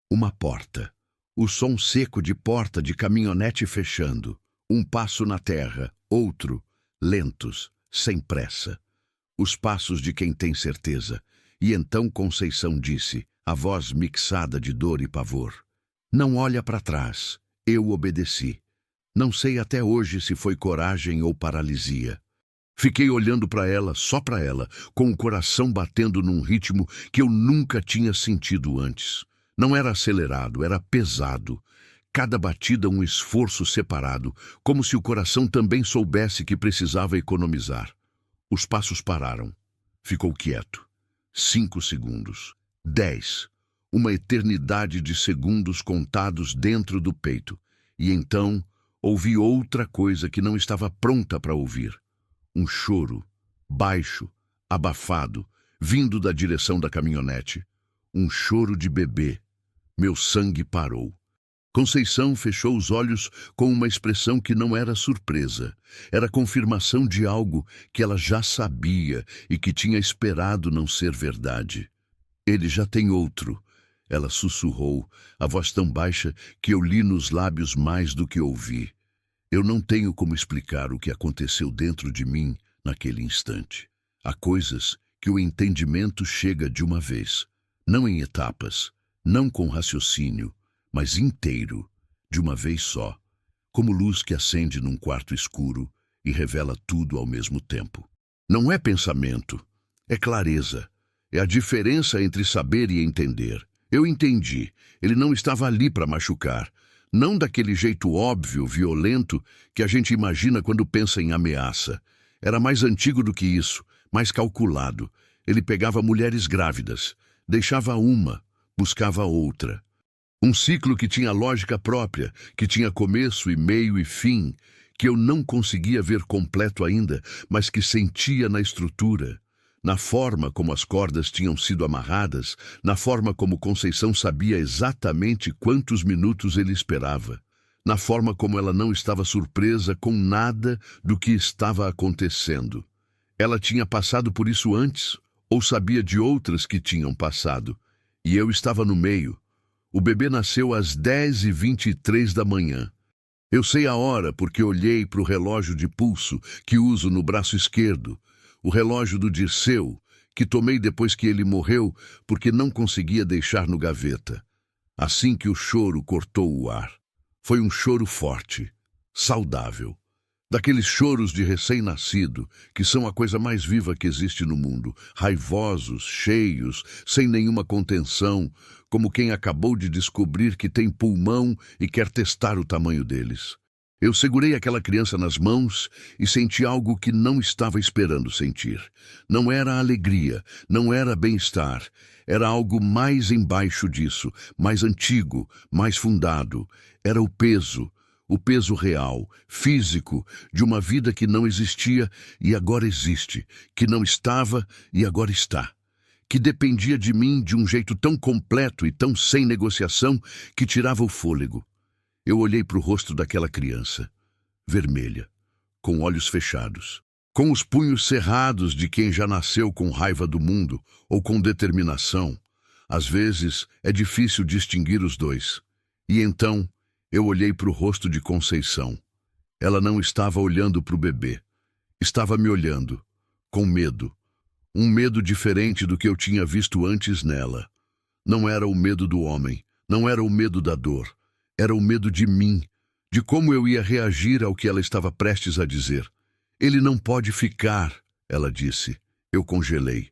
Uma porta. O som seco de porta de caminhonete fechando. Um passo na terra. Outro, lentos, sem pressa. Os passos de quem tem certeza. E então Conceição disse, a voz mixada de dor e pavor. Não olha para trás. Eu obedeci. Não sei até hoje se foi coragem ou paralisia. Fiquei olhando para ela, só para ela, com o coração batendo num ritmo que eu nunca tinha sentido antes. Não era acelerado, era pesado. Cada batida um esforço separado, como se o coração também soubesse que precisava economizar. Os passos pararam. Ficou quieto. 5 segundos. 10. Uma eternidade de segundos contados dentro do peito. E então ouvi outra coisa que não estava pronta para ouvir. Um choro, baixo, abafado, vindo da direção da caminhonete. Um choro de bebê. Meu sangue parou. Conceição fechou os olhos com uma expressão que não era surpresa. Era confirmação de algo que ela já sabia e que tinha esperado não ser verdade. Ele já tem outro. Ela sussurrou, a voz tão baixa que eu li nos lábios mais do que ouvi. Eu não tenho como explicar o que aconteceu dentro de mim naquele instante. Há coisas que o entendimento chega de uma vez, não em etapas, não com raciocínio, mas inteiro, de uma vez só, como luz que acende num quarto escuro e revela tudo ao mesmo tempo. Não é pensamento, é clareza. É a diferença entre saber e entender. Eu entendi. Ele não estava ali para machucar. Não daquele jeito óbvio, violento, que a gente imagina quando pensa em ameaça. Era mais antigo do que isso, mais calculado. Ele pegava mulheres grávidas, deixava uma, buscava outra. Um ciclo que tinha lógica própria, que tinha começo e meio e fim, que eu não conseguia ver completo ainda, mas que sentia na estrutura, na forma como as cordas tinham sido amarradas, na forma como Conceição sabia exatamente quantos minutos ele esperava, na forma como ela não estava surpresa com nada do que estava acontecendo. Ela tinha passado por isso antes, ou sabia de outras que tinham passado, e eu estava no meio. O bebê nasceu às 10h23 da manhã. Eu sei a hora porque olhei para o relógio de pulso que uso no braço esquerdo, o relógio do Dirceu, que tomei depois que ele morreu porque não conseguia deixar no gaveta. Assim que o choro cortou o ar. Foi um choro forte, saudável. Daqueles choros de recém-nascido, que são a coisa mais viva que existe no mundo, raivosos, cheios, sem nenhuma contenção, como quem acabou de descobrir que tem pulmão e quer testar o tamanho deles. Eu segurei aquela criança nas mãos e senti algo que não estava esperando sentir. Não era alegria, não era bem-estar, era algo mais embaixo disso, mais antigo, mais fundado. Era o peso real, físico, de uma vida que não existia e agora existe, que não estava e agora está, que dependia de mim de um jeito tão completo e tão sem negociação que tirava o fôlego. Eu olhei para o rosto daquela criança, vermelha, com olhos fechados, com os punhos cerrados de quem já nasceu com raiva do mundo ou com determinação. Às vezes é difícil distinguir os dois. E então eu olhei para o rosto de Conceição. Ela não estava olhando para o bebê. Estava me olhando, com medo. Um medo diferente do que eu tinha visto antes nela. Não era o medo do homem, não era o medo da dor. Era o medo de mim, de como eu ia reagir ao que ela estava prestes a dizer. Ele não pode ficar, ela disse. Eu congelei.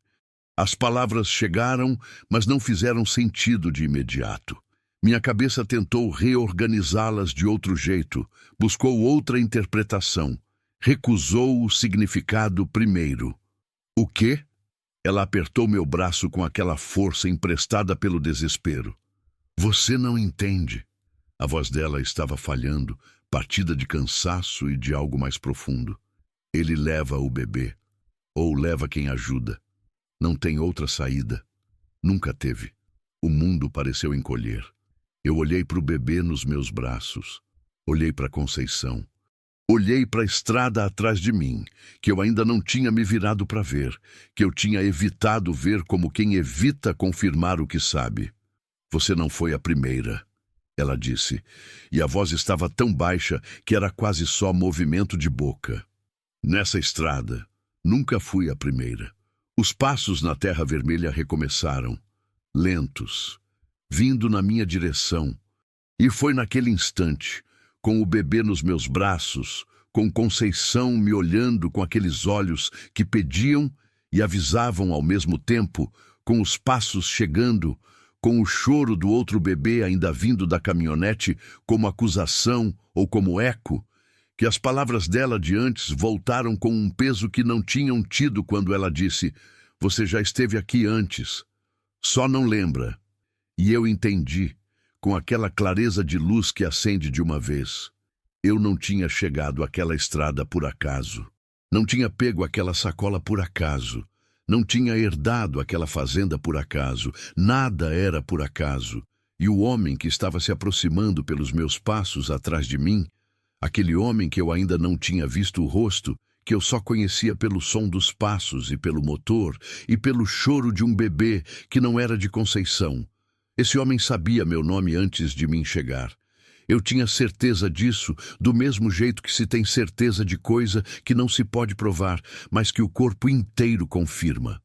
As palavras chegaram, mas não fizeram sentido de imediato. Minha cabeça tentou reorganizá-las de outro jeito, buscou outra interpretação, recusou o significado primeiro. O quê? Ela apertou meu braço com aquela força emprestada pelo desespero. Você não entende. A voz dela estava falhando, partida de cansaço e de algo mais profundo. Ele leva o bebê, ou leva quem ajuda. Não tem outra saída. Nunca teve. O mundo pareceu encolher. Eu olhei para o bebê nos meus braços. Olhei para Conceição. Olhei para a estrada atrás de mim, que eu ainda não tinha me virado para ver, que eu tinha evitado ver como quem evita confirmar o que sabe. Você não foi a primeira, ela disse, e a voz estava tão baixa que era quase só movimento de boca. Nessa estrada, nunca fui a primeira. Os passos na terra vermelha recomeçaram, lentos, vindo na minha direção. E foi naquele instante, com o bebê nos meus braços, com Conceição me olhando com aqueles olhos que pediam e avisavam ao mesmo tempo, com os passos chegando, com o choro do outro bebê ainda vindo da caminhonete como acusação ou como eco, que as palavras dela de antes voltaram com um peso que não tinham tido quando ela disse: "Você já esteve aqui antes, só não lembra." E eu entendi, com aquela clareza de luz que acende de uma vez. Eu não tinha chegado àquela estrada por acaso. Não tinha pego aquela sacola por acaso. Não tinha herdado aquela fazenda por acaso. Nada era por acaso. E o homem que estava se aproximando pelos meus passos atrás de mim, aquele homem que eu ainda não tinha visto o rosto, que eu só conhecia pelo som dos passos e pelo motor e pelo choro de um bebê que não era de Conceição. Esse homem sabia meu nome antes de mim chegar. Eu tinha certeza disso, do mesmo jeito que se tem certeza de coisa que não se pode provar, mas que o corpo inteiro confirma.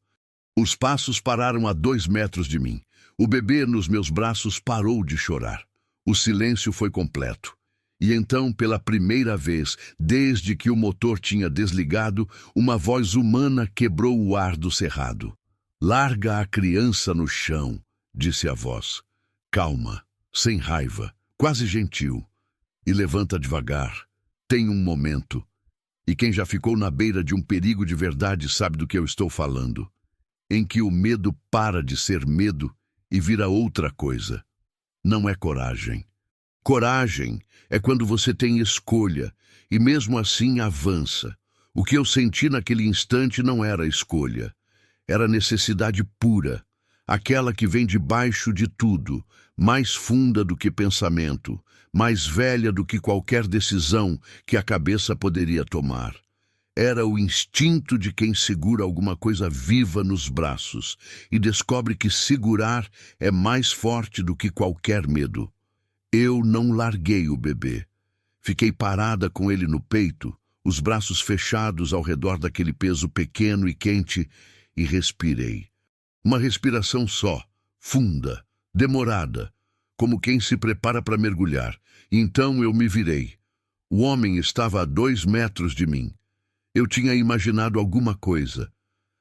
Os passos pararam a 2 metros de mim. O bebê nos meus braços parou de chorar. O silêncio foi completo. E então, pela primeira vez, desde que o motor tinha desligado, uma voz humana quebrou o ar do cerrado. Larga a criança no chão, disse a voz. Calma, sem raiva, quase gentil. E levanta devagar. Tem um momento. E quem já ficou na beira de um perigo de verdade sabe do que eu estou falando. Em que o medo para de ser medo e vira outra coisa. Não é coragem. Coragem é quando você tem escolha e mesmo assim avança. O que eu senti naquele instante não era escolha. Era necessidade pura, aquela que vem debaixo de tudo, mais funda do que pensamento, mais velha do que qualquer decisão que a cabeça poderia tomar. Era o instinto de quem segura alguma coisa viva nos braços e descobre que segurar é mais forte do que qualquer medo. Eu não larguei o bebê. Fiquei parada com ele no peito, os braços fechados ao redor daquele peso pequeno e quente, e respirei. Uma respiração só, funda, demorada, como quem se prepara para mergulhar. Então eu me virei. O homem estava a 2 metros de mim. Eu tinha imaginado alguma coisa.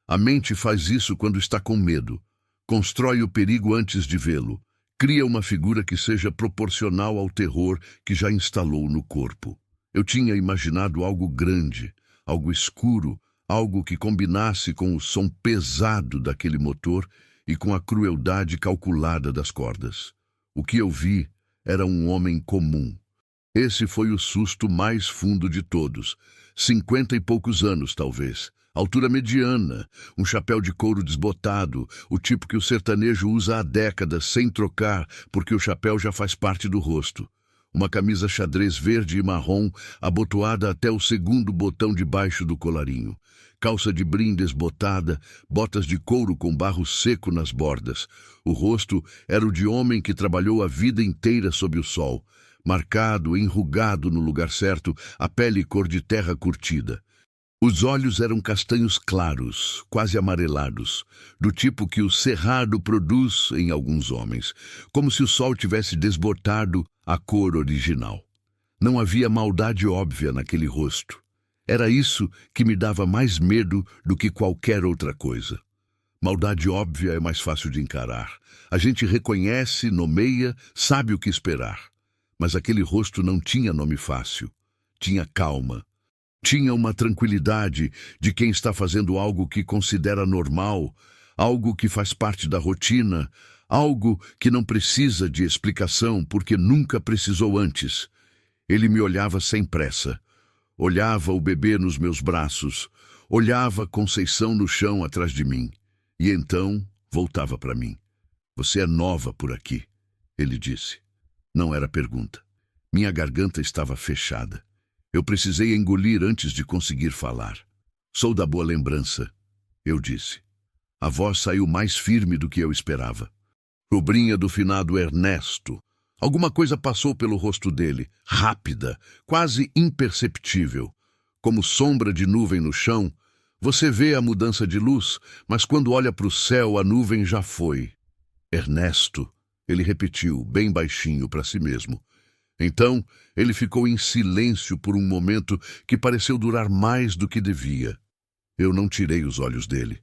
A mente faz isso quando está com medo. Constrói o perigo antes de vê-lo. Cria uma figura que seja proporcional ao terror que já instalou no corpo. Eu tinha imaginado algo grande, algo escuro, algo que combinasse com o som pesado daquele motor e com a crueldade calculada das cordas. O que eu vi era um homem comum. Esse foi o susto mais fundo de todos. 50 e poucos anos, talvez. Altura mediana, um chapéu de couro desbotado, o tipo que o sertanejo usa há décadas sem trocar, porque o chapéu já faz parte do rosto. Uma camisa xadrez verde e marrom, abotoada até o segundo botão debaixo do colarinho. Calça de brim desbotada, botas de couro com barro seco nas bordas. O rosto era o de homem que trabalhou a vida inteira sob o sol. Marcado, enrugado no lugar certo, a pele cor de terra curtida. Os olhos eram castanhos claros, quase amarelados, do tipo que o cerrado produz em alguns homens, como se o sol tivesse desbotado a cor original. Não havia maldade óbvia naquele rosto. Era isso que me dava mais medo do que qualquer outra coisa. Maldade óbvia é mais fácil de encarar. A gente reconhece, nomeia, sabe o que esperar. Mas aquele rosto não tinha nome fácil. Tinha calma. Tinha uma tranquilidade de quem está fazendo algo que considera normal, algo que faz parte da rotina, algo que não precisa de explicação porque nunca precisou antes. Ele me olhava sem pressa. Olhava o bebê nos meus braços, olhava Conceição no chão atrás de mim. E então voltava para mim. Você é nova por aqui, ele disse. Não era pergunta. Minha garganta estava fechada. Eu precisei engolir antes de conseguir falar. Sou da boa lembrança, eu disse. A voz saiu mais firme do que eu esperava. Sobrinha do finado Ernesto. Alguma coisa passou pelo rosto dele, rápida, quase imperceptível. Como sombra de nuvem no chão, você vê a mudança de luz, mas quando olha para o céu, a nuvem já foi. Ernesto, ele repetiu, bem baixinho para si mesmo. Então, ele ficou em silêncio por um momento que pareceu durar mais do que devia. Eu não tirei os olhos dele.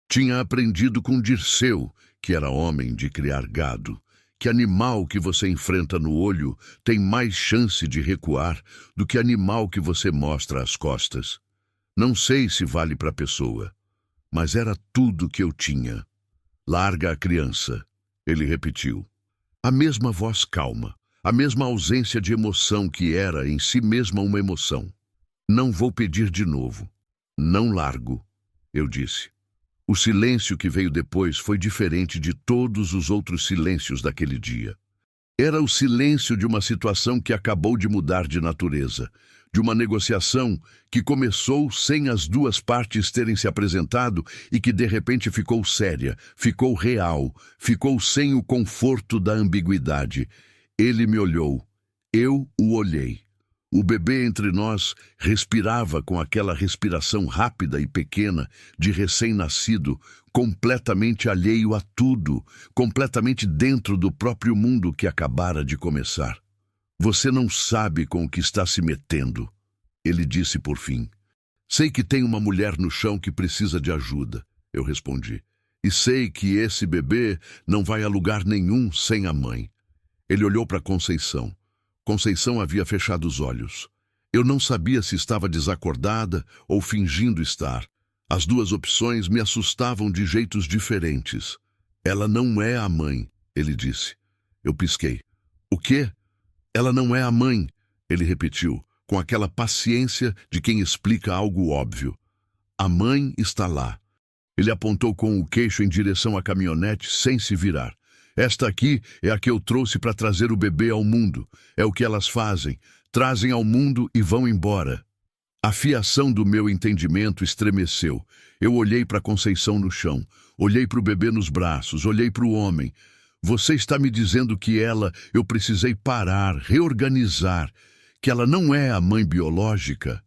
Tinha aprendido com Dirceu, que era homem de criar gado, que animal que você enfrenta no olho tem mais chance de recuar do que animal que você mostra às costas. Não sei se vale para a pessoa, mas era tudo que eu tinha. Larga a criança, ele repetiu. A mesma voz calma. A mesma ausência de emoção que era em si mesma uma emoção. Não vou pedir de novo. Não largo, eu disse. O silêncio que veio depois foi diferente de todos os outros silêncios daquele dia. Era o silêncio de uma situação que acabou de mudar de natureza, de uma negociação que começou sem as duas partes terem se apresentado e que de repente ficou séria, ficou real, ficou sem o conforto da ambiguidade. Ele me olhou. Eu o olhei. O bebê entre nós respirava com aquela respiração rápida e pequena de recém-nascido, completamente alheio a tudo, completamente dentro do próprio mundo que acabara de começar. Você não sabe com o que está se metendo, ele disse por fim. Sei que tem uma mulher no chão que precisa de ajuda, eu respondi. E sei que esse bebê não vai a lugar nenhum sem a mãe. Ele olhou para Conceição. Conceição havia fechado os olhos. Eu não sabia se estava desacordada ou fingindo estar. As duas opções me assustavam de jeitos diferentes. Ela não é a mãe, ele disse. Eu pisquei. O quê? Ela não é a mãe, ele repetiu, com aquela paciência de quem explica algo óbvio. A mãe está lá. Ele apontou com o queixo em direção à caminhonete sem se virar. Esta aqui é a que eu trouxe para trazer o bebê ao mundo. É o que elas fazem. Trazem ao mundo e vão embora. A fiação do meu entendimento estremeceu. Eu olhei para Conceição no chão. Olhei para o bebê nos braços. Olhei para o homem. Você está me dizendo que eu precisei parar, reorganizar, que ela não é a mãe biológica?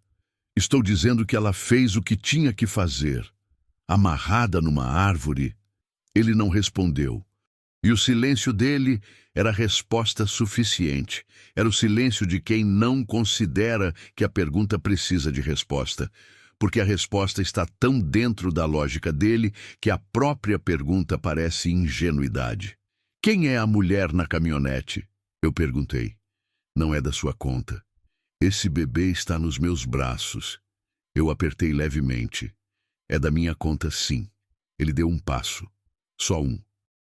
Estou dizendo que ela fez o que tinha que fazer. Amarrada numa árvore. Ele não respondeu. E o silêncio dele era resposta suficiente. Era o silêncio de quem não considera que a pergunta precisa de resposta, porque a resposta está tão dentro da lógica dele que a própria pergunta parece ingenuidade. Quem é a mulher na caminhonete? Eu perguntei. Não é da sua conta. Esse bebê está nos meus braços. Eu apertei levemente. É da minha conta, sim. Ele deu um passo. Só um.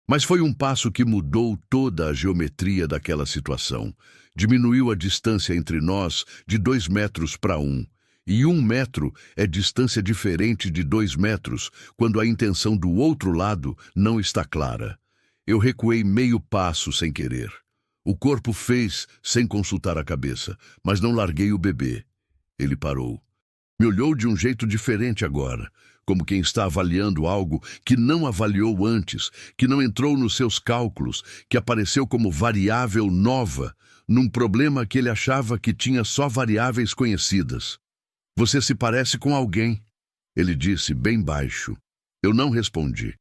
Mas foi um passo que mudou toda a geometria daquela situação. Diminuiu a distância entre nós de 2 metros para 1. E 1 metro é distância diferente de 2 metros quando a intenção do outro lado não está clara. Eu recuei meio passo sem querer. O corpo fez sem consultar a cabeça, mas não larguei o bebê. Ele parou. Me olhou de um jeito diferente agora, como quem está avaliando algo que não avaliou antes, que não entrou nos seus cálculos, que apareceu como variável nova, num problema que ele achava que tinha só variáveis conhecidas. Você se parece com alguém, ele disse bem baixo. Eu não respondi.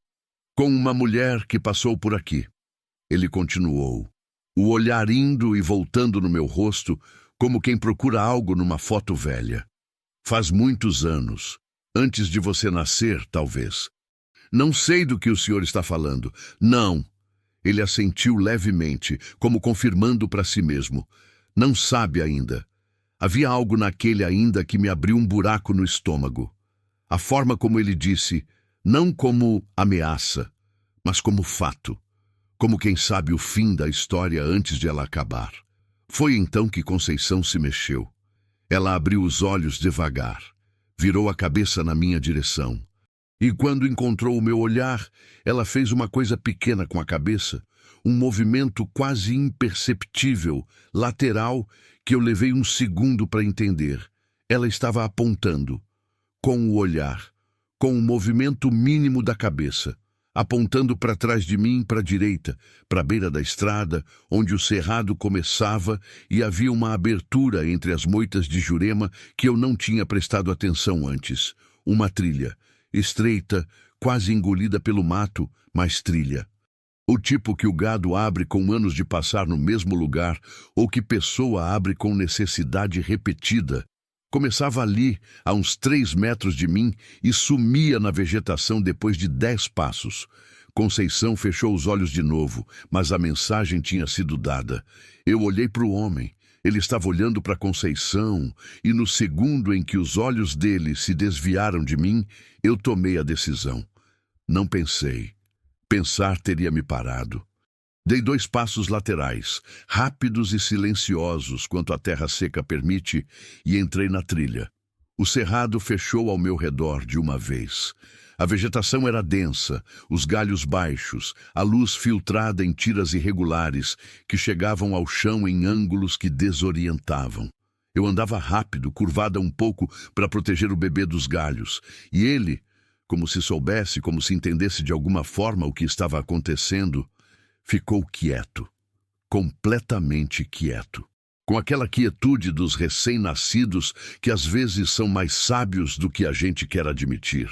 Com uma mulher que passou por aqui. Ele continuou, o olhar indo e voltando no meu rosto, como quem procura algo numa foto velha. Faz muitos anos. Antes de você nascer, talvez. Não sei do que o senhor está falando. Não. Ele assentiu levemente, como confirmando para si mesmo. Não sabe ainda. Havia algo naquele ainda que me abriu um buraco no estômago. A forma como ele disse, não como ameaça, mas como fato. Como quem sabe o fim da história antes de ela acabar. Foi então que Conceição se mexeu. Ela abriu os olhos devagar. Virou a cabeça na minha direção. E quando encontrou o meu olhar, ela fez uma coisa pequena com a cabeça, um movimento quase imperceptível, lateral, que eu levei um segundo para entender. Ela estava apontando, com o olhar, com o movimento mínimo da cabeça, apontando para trás de mim, para a direita, para a beira da estrada, onde o cerrado começava e havia uma abertura entre as moitas de Jurema que eu não tinha prestado atenção antes. Uma trilha, estreita, quase engolida pelo mato, mas trilha. O tipo que o gado abre com anos de passar no mesmo lugar, ou que pessoa abre com necessidade repetida. Começava ali, a uns 3 metros de mim, e sumia na vegetação depois de 10 passos. Conceição fechou os olhos de novo, mas a mensagem tinha sido dada. Eu olhei para o homem. Ele estava olhando para Conceição, e no segundo em que os olhos dele se desviaram de mim, eu tomei a decisão. Não pensei. Pensar teria me parado. Dei 2 passos laterais, rápidos e silenciosos quanto a terra seca permite, e entrei na trilha. O cerrado fechou ao meu redor de uma vez. A vegetação era densa, os galhos baixos, a luz filtrada em tiras irregulares que chegavam ao chão em ângulos que desorientavam. Eu andava rápido, curvada um pouco para proteger o bebê dos galhos, e ele, como se soubesse, como se entendesse de alguma forma o que estava acontecendo, ficou quieto, completamente quieto, com aquela quietude dos recém-nascidos que às vezes são mais sábios do que a gente quer admitir.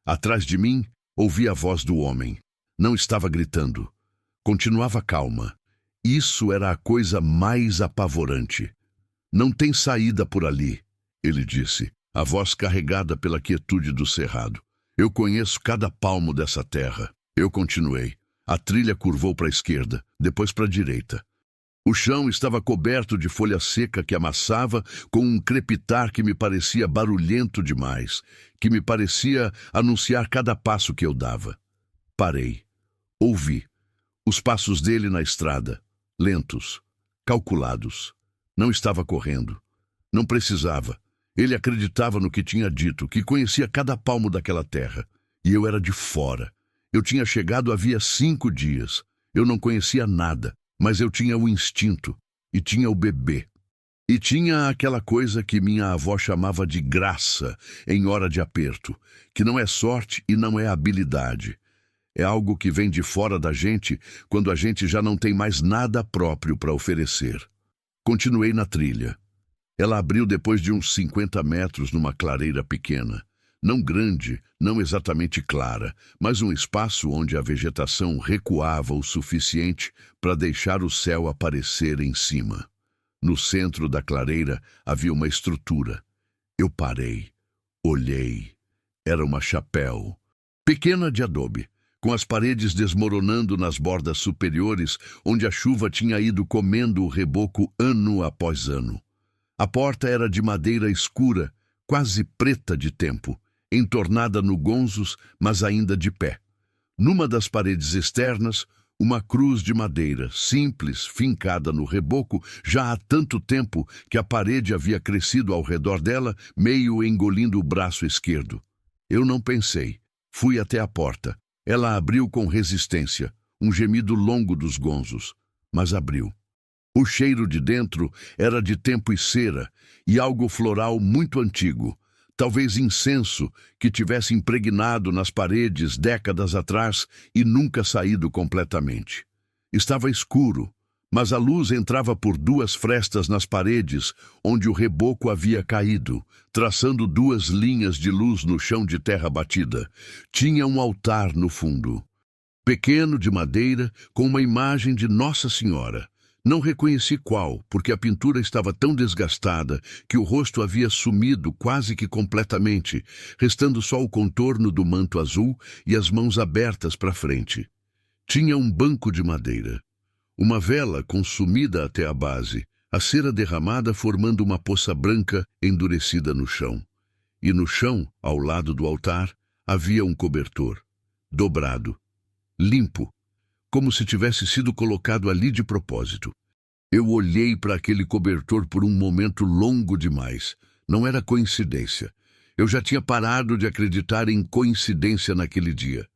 Atrás de mim, ouvi a voz do homem. Não estava gritando. Continuava calma. Isso era a coisa mais apavorante. Não tem saída por ali, ele disse, a voz carregada pela quietude do cerrado. Eu conheço cada palmo dessa terra. Eu continuei. A trilha curvou para a esquerda, depois para a direita. O chão estava coberto de folha seca que amassava com um crepitar que me parecia barulhento demais, que me parecia anunciar cada passo que eu dava. Parei. Ouvi. Os passos dele na estrada, lentos, calculados. Não estava correndo. Não precisava. Ele acreditava no que tinha dito, que conhecia cada palmo daquela terra. E eu era de fora. Eu tinha chegado havia 5 dias. Eu não conhecia nada, mas eu tinha o instinto. E tinha o bebê. E tinha aquela coisa que minha avó chamava de graça em hora de aperto, que não é sorte e não é habilidade. É algo que vem de fora da gente quando a gente já não tem mais nada próprio para oferecer. Continuei na trilha. Ela abriu depois de uns 50 metros numa clareira pequena. Não grande, não exatamente clara, mas um espaço onde a vegetação recuava o suficiente para deixar o céu aparecer em cima. No centro da clareira havia uma estrutura. Eu parei, olhei. Era uma chapéu, pequena de adobe, com as paredes desmoronando nas bordas superiores, onde a chuva tinha ido comendo o reboco ano após ano. A porta era de madeira escura, quase preta de tempo, entornada no gonzos, mas ainda de pé. Numa das paredes externas, uma cruz de madeira, simples, fincada no reboco, já há tanto tempo que a parede havia crescido ao redor dela, meio engolindo o braço esquerdo. Eu não pensei. Fui até a porta. Ela abriu com resistência, um gemido longo dos gonzos, mas abriu. O cheiro de dentro era de tempo e cera, e algo floral muito antigo, talvez incenso que tivesse impregnado nas paredes décadas atrás e nunca saído completamente. Estava escuro, mas a luz entrava por 2 frestas nas paredes onde o reboco havia caído, traçando 2 linhas de luz no chão de terra batida. Tinha um altar no fundo, pequeno de madeira, com uma imagem de Nossa Senhora. Não reconheci qual, porque a pintura estava tão desgastada que o rosto havia sumido quase que completamente, restando só o contorno do manto azul e as mãos abertas para frente. Tinha um banco de madeira, uma vela consumida até a base, a cera derramada formando uma poça branca endurecida no chão. E no chão, ao lado do altar, havia um cobertor, dobrado, limpo, como se tivesse sido colocado ali de propósito. Eu olhei para aquele cobertor por um momento longo demais. Não era coincidência. Eu já tinha parado de acreditar em coincidência naquele dia.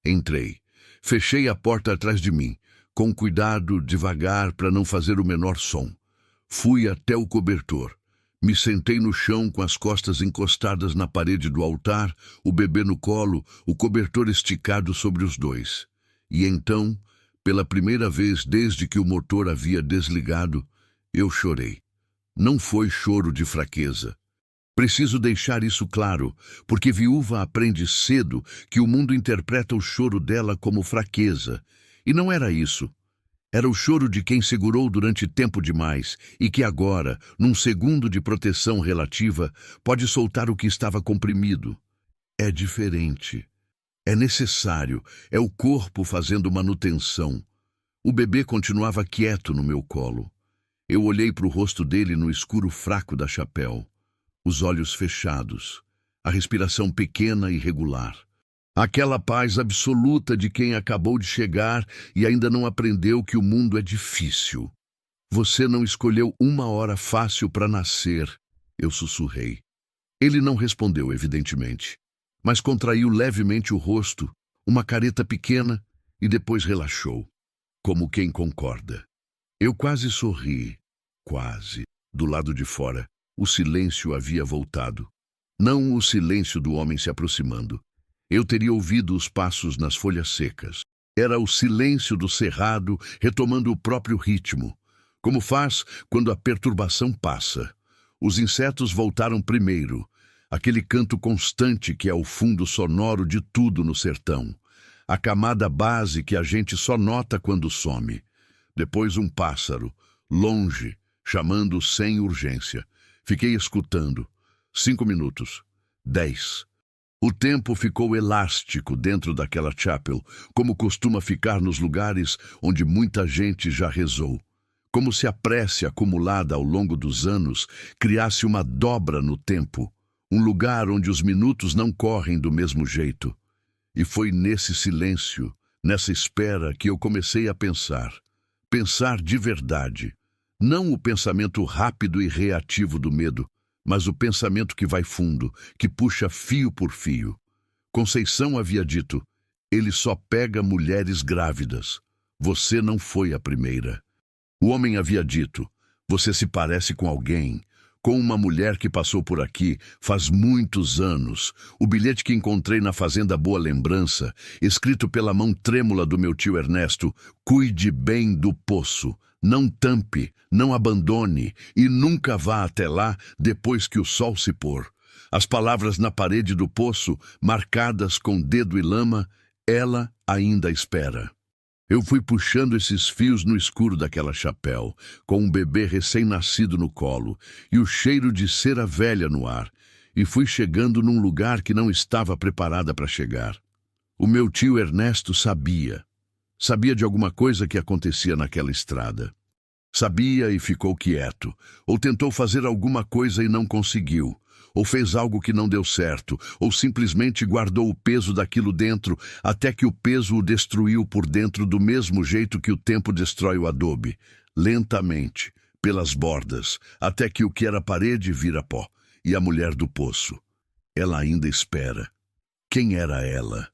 Entrei. Fechei a porta atrás de mim, com cuidado, devagar, para não fazer o menor som. Fui até o cobertor. Me sentei no chão com as costas encostadas na parede do altar, o bebê no colo, o cobertor esticado sobre os 2. E então, pela primeira vez desde que o motor havia desligado, eu chorei. Não foi choro de fraqueza. Preciso deixar isso claro, porque viúva aprende cedo que o mundo interpreta o choro dela como fraqueza. E não era isso. Era o choro de quem segurou durante tempo demais e que agora, num segundo de proteção relativa, pode soltar o que estava comprimido. É diferente. É necessário, é o corpo fazendo manutenção. O bebê continuava quieto no meu colo. Eu olhei para o rosto dele no escuro fraco da chapéu. Os olhos fechados, a respiração pequena e regular. Aquela paz absoluta de quem acabou de chegar e ainda não aprendeu que o mundo é difícil. Você não escolheu uma hora fácil para nascer, eu sussurrei. Ele não respondeu, evidentemente, mas contraiu levemente o rosto, uma careta pequena, e depois relaxou, como quem concorda. Eu quase sorri, quase. Do lado de fora, o silêncio havia voltado. Não o silêncio do homem se aproximando. Eu teria ouvido os passos nas folhas secas. Era o silêncio do cerrado retomando o próprio ritmo, como faz quando a perturbação passa. Os insetos voltaram primeiro, aquele canto constante que é o fundo sonoro de tudo no sertão, a camada base que a gente só nota quando some. Depois um pássaro, longe, chamando sem urgência. Fiquei escutando. 5 minutos. 10. O tempo ficou elástico dentro daquela chapel, como costuma ficar nos lugares onde muita gente já rezou. Como se a prece acumulada ao longo dos anos criasse uma dobra no tempo, um lugar onde os minutos não correm do mesmo jeito. E foi nesse silêncio, nessa espera, que eu comecei a pensar. Pensar de verdade. Não o pensamento rápido e reativo do medo, mas o pensamento que vai fundo, que puxa fio por fio. Conceição havia dito: ele só pega mulheres grávidas. Você não foi a primeira. O homem havia dito: você se parece com alguém, com uma mulher que passou por aqui faz muitos anos. O bilhete que encontrei na fazenda Boa Lembrança, escrito pela mão trêmula do meu tio Ernesto: cuide bem do poço. Não tampe, não abandone e nunca vá até lá depois que o sol se pôr. As palavras na parede do poço, marcadas com dedo e lama: ela ainda espera. Eu fui puxando esses fios no escuro daquela chapéu, com um bebê recém-nascido no colo e o cheiro de cera velha no ar, e fui chegando num lugar que não estava preparada para chegar. O meu tio Ernesto sabia. Sabia de alguma coisa que acontecia naquela estrada. Sabia e ficou quieto, ou tentou fazer alguma coisa e não conseguiu, ou fez algo que não deu certo, ou simplesmente guardou o peso daquilo dentro até que o peso o destruiu por dentro do mesmo jeito que o tempo destrói o adobe, lentamente, pelas bordas, até que o que era parede vira pó. E a mulher do poço. Ela ainda espera. Quem era ela?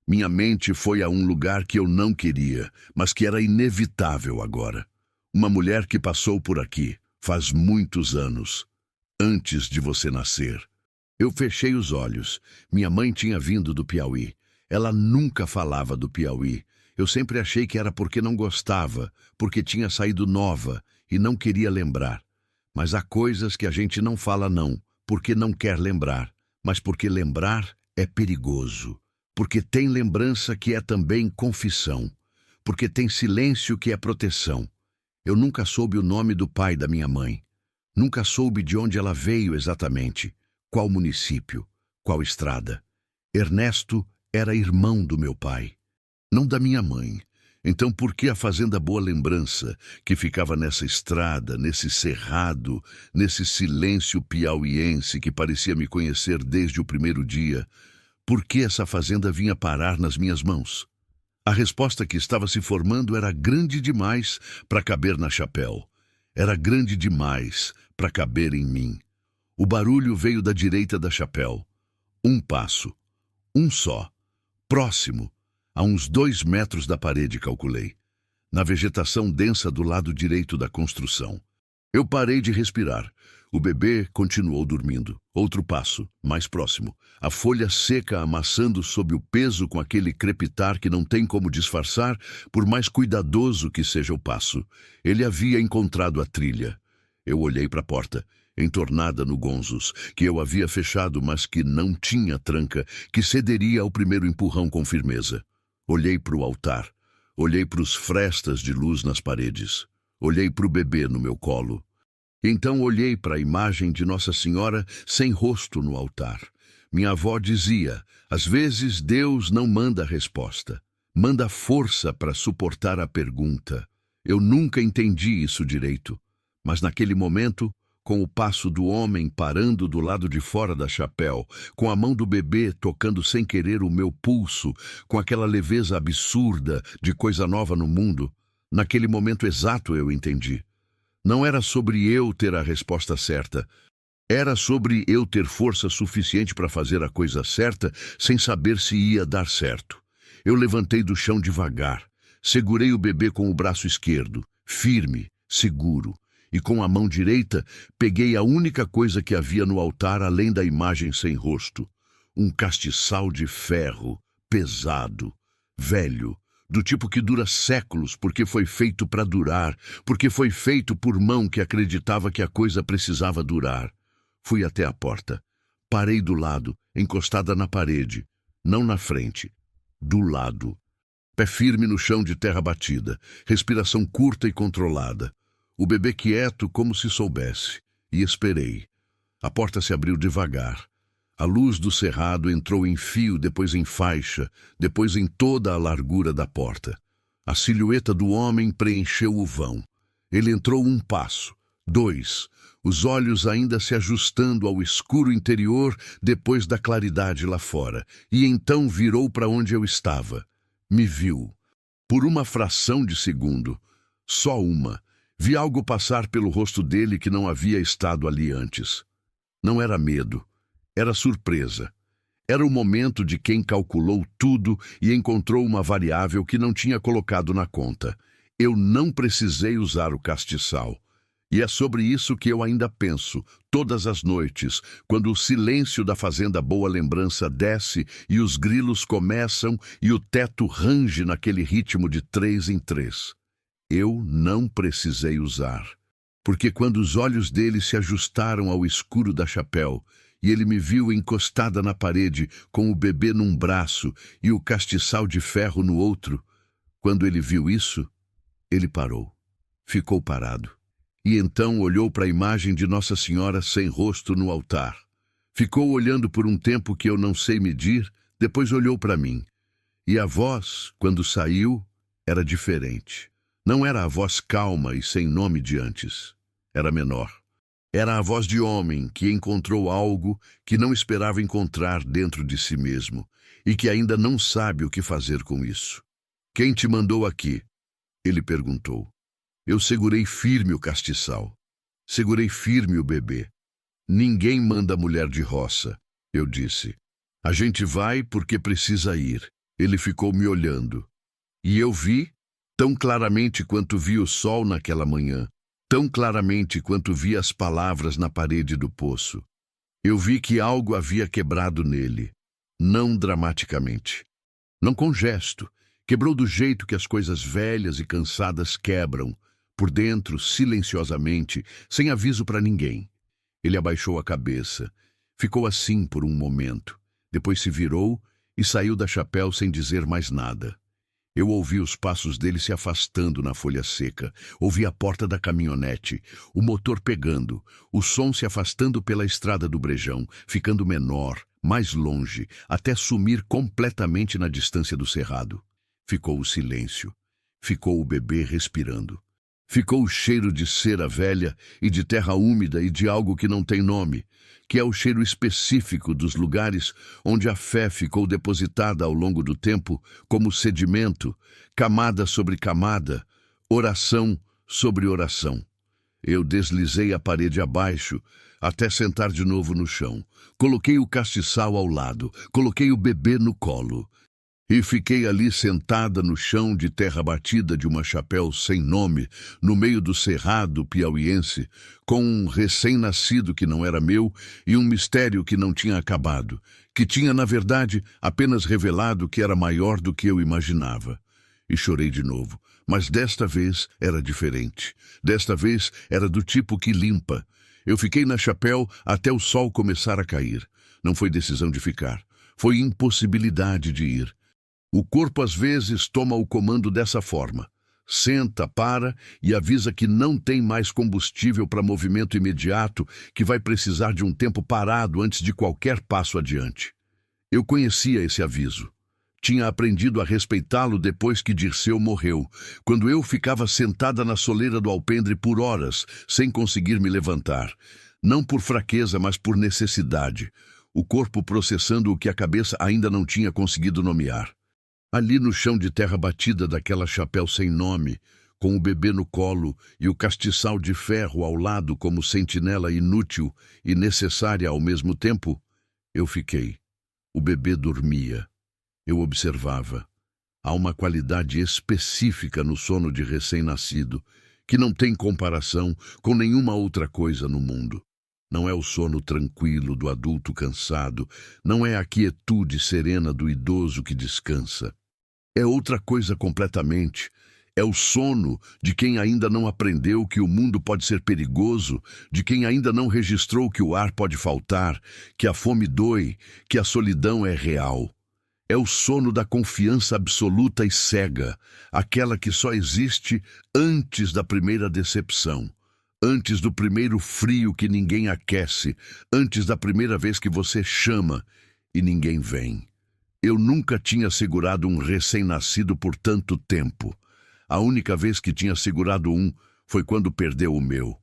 Minha mente foi a um lugar que eu não queria, mas que era inevitável agora. Uma mulher que passou por aqui, faz muitos anos, antes de você nascer. Eu fechei os olhos. Minha mãe tinha vindo do Piauí. Ela nunca falava do Piauí. Eu sempre achei que era porque não gostava, porque tinha saído nova e não queria lembrar. Mas há coisas que a gente não fala não, porque não quer lembrar, mas porque lembrar é perigoso. Porque tem lembrança que é também confissão, porque tem silêncio que é proteção. Eu nunca soube o nome do pai da minha mãe. Nunca soube de onde ela veio exatamente, qual município, qual estrada. Ernesto era irmão do meu pai, não da minha mãe. Então por que a fazenda Boa Lembrança, que ficava nessa estrada, nesse cerrado, nesse silêncio piauiense que parecia me conhecer desde o primeiro dia, por que essa fazenda vinha parar nas minhas mãos? A resposta que estava se formando era grande demais para caber na chapéu. Era grande demais para caber em mim. O barulho veio da direita da chapéu. Um passo. Um só. Próximo. A uns 2 metros da parede, calculei. Na vegetação densa do lado direito da construção. Eu parei de respirar. O bebê continuou dormindo. Outro passo, mais próximo. A folha seca amassando sob o peso com aquele crepitar que não tem como disfarçar, por mais cuidadoso que seja o passo. Ele havia encontrado a trilha. Eu olhei para a porta, entornada no gonzos, que eu havia fechado, mas que não tinha tranca, que cederia ao primeiro empurrão com firmeza. Olhei para o altar. Olhei para os frestas de luz nas paredes. Olhei para o bebê no meu colo. Então olhei para a imagem de Nossa Senhora sem rosto no altar. Minha avó dizia: às vezes Deus não manda resposta, manda força para suportar a pergunta. Eu nunca entendi isso direito, mas naquele momento, com o passo do homem parando do lado de fora da chapéu, com a mão do bebê tocando sem querer o meu pulso, com aquela leveza absurda de coisa nova no mundo, naquele momento exato eu entendi. Não era sobre eu ter a resposta certa. Era sobre eu ter força suficiente para fazer a coisa certa sem saber se ia dar certo. Eu levantei do chão devagar. Segurei o bebê com o braço esquerdo, firme, seguro. E com a mão direita, peguei a única coisa que havia no altar além da imagem sem rosto. Um castiçal de ferro, pesado, velho. Do tipo que dura séculos porque foi feito para durar, porque foi feito por mão que acreditava que a coisa precisava durar. Fui até a porta. Parei do lado, encostada na parede. Não na frente. Do lado. Pé firme no chão de terra batida. Respiração curta e controlada. O bebê quieto como se soubesse. E esperei. A porta se abriu devagar. A luz do cerrado entrou em fio, depois em faixa, depois em toda a largura da porta. A silhueta do homem preencheu o vão. Ele entrou 1 passo, 2, os olhos ainda se ajustando ao escuro interior depois da claridade lá fora, e então virou para onde eu estava. Me viu. Por uma fração de segundo, só uma, vi algo passar pelo rosto dele que não havia estado ali antes. Não era medo, era surpresa. Era o momento de quem calculou tudo e encontrou uma variável que não tinha colocado na conta. Eu não precisei usar o castiçal. E é sobre isso que eu ainda penso, todas as noites, quando o silêncio da fazenda Boa Lembrança desce e os grilos começam e o teto range naquele ritmo de 3 em 3. Eu não precisei usar. Porque quando os olhos dele se ajustaram ao escuro da chapéu, e ele me viu encostada na parede com o bebê num braço e o castiçal de ferro no outro, quando ele viu isso, ele parou. Ficou parado. E então olhou para a imagem de Nossa Senhora sem rosto no altar. Ficou olhando por um tempo que eu não sei medir, depois olhou para mim. E a voz, quando saiu, era diferente. Não era a voz calma e sem nome de antes. Era menor. Era a voz de homem que encontrou algo que não esperava encontrar dentro de si mesmo e que ainda não sabe o que fazer com isso. Quem te mandou aqui? Ele perguntou. Eu segurei firme o castiçal. Segurei firme o bebê. Ninguém manda mulher de roça, eu disse. A gente vai porque precisa ir. Ele ficou me olhando. E eu vi, tão claramente quanto vi o sol naquela manhã, tão claramente quanto vi as palavras na parede do poço. Eu vi que algo havia quebrado nele. Não dramaticamente. Não com gesto. Quebrou do jeito que as coisas velhas e cansadas quebram, por dentro, silenciosamente, sem aviso para ninguém. Ele abaixou a cabeça. Ficou assim por um momento. Depois se virou e saiu da chapéu sem dizer mais nada. Eu ouvi os passos dele se afastando na folha seca. Ouvi a porta da caminhonete, o motor pegando, o som se afastando pela estrada do Brejão, ficando menor, mais longe, até sumir completamente na distância do cerrado. Ficou o silêncio. Ficou o bebê respirando. Ficou o cheiro de cera velha e de terra úmida e de algo que não tem nome, que é o cheiro específico dos lugares onde a fé ficou depositada ao longo do tempo como sedimento, camada sobre camada, oração sobre oração. Eu deslizei a parede abaixo até sentar de novo no chão. Coloquei o castiçal ao lado, coloquei o bebê no colo. E fiquei ali sentada no chão de terra batida de uma chapéu sem nome, no meio do cerrado piauiense, com um recém-nascido que não era meu e um mistério que não tinha acabado, que tinha, na verdade, apenas revelado que era maior do que eu imaginava. E chorei de novo, mas desta vez era diferente. Desta vez era do tipo que limpa. Eu fiquei na chapéu até o sol começar a cair. Não foi decisão de ficar, foi impossibilidade de ir. O corpo às vezes toma o comando dessa forma. Senta, para e avisa que não tem mais combustível para movimento imediato, que vai precisar de um tempo parado antes de qualquer passo adiante. Eu conhecia esse aviso. Tinha aprendido a respeitá-lo depois que Dirceu morreu, quando eu ficava sentada na soleira do alpendre por horas, sem conseguir me levantar. Não por fraqueza, mas por necessidade. O corpo processando o que a cabeça ainda não tinha conseguido nomear. Ali no chão de terra batida daquela chapéu sem nome, com o bebê no colo e o castiçal de ferro ao lado como sentinela inútil e necessária ao mesmo tempo, eu fiquei. O bebê dormia. Eu observava. Há uma qualidade específica no sono de recém-nascido, que não tem comparação com nenhuma outra coisa no mundo. Não é o sono tranquilo do adulto cansado, não é a quietude serena do idoso que descansa. É outra coisa completamente. É o sono de quem ainda não aprendeu que o mundo pode ser perigoso, de quem ainda não registrou que o ar pode faltar, que a fome dói, que a solidão é real. É o sono da confiança absoluta e cega, aquela que só existe antes da primeira decepção, Antes do primeiro frio que ninguém aquece, antes da primeira vez que você chama e ninguém vem. Eu nunca tinha segurado um recém-nascido por tanto tempo. A única vez que tinha segurado um foi quando perdeu o meu.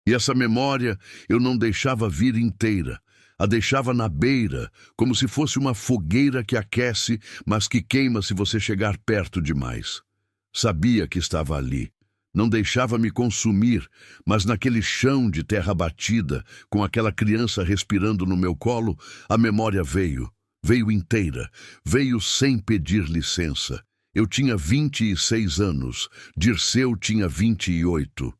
E essa memória eu não deixava vir inteira. A deixava na beira, como se fosse uma fogueira que aquece, mas que queima se você chegar perto demais. Sabia que estava ali. Não deixava me consumir, mas naquele chão de terra batida, com aquela criança respirando no meu colo, a memória veio. Veio inteira, veio sem pedir licença. Eu tinha 26 anos, Dirceu tinha 28.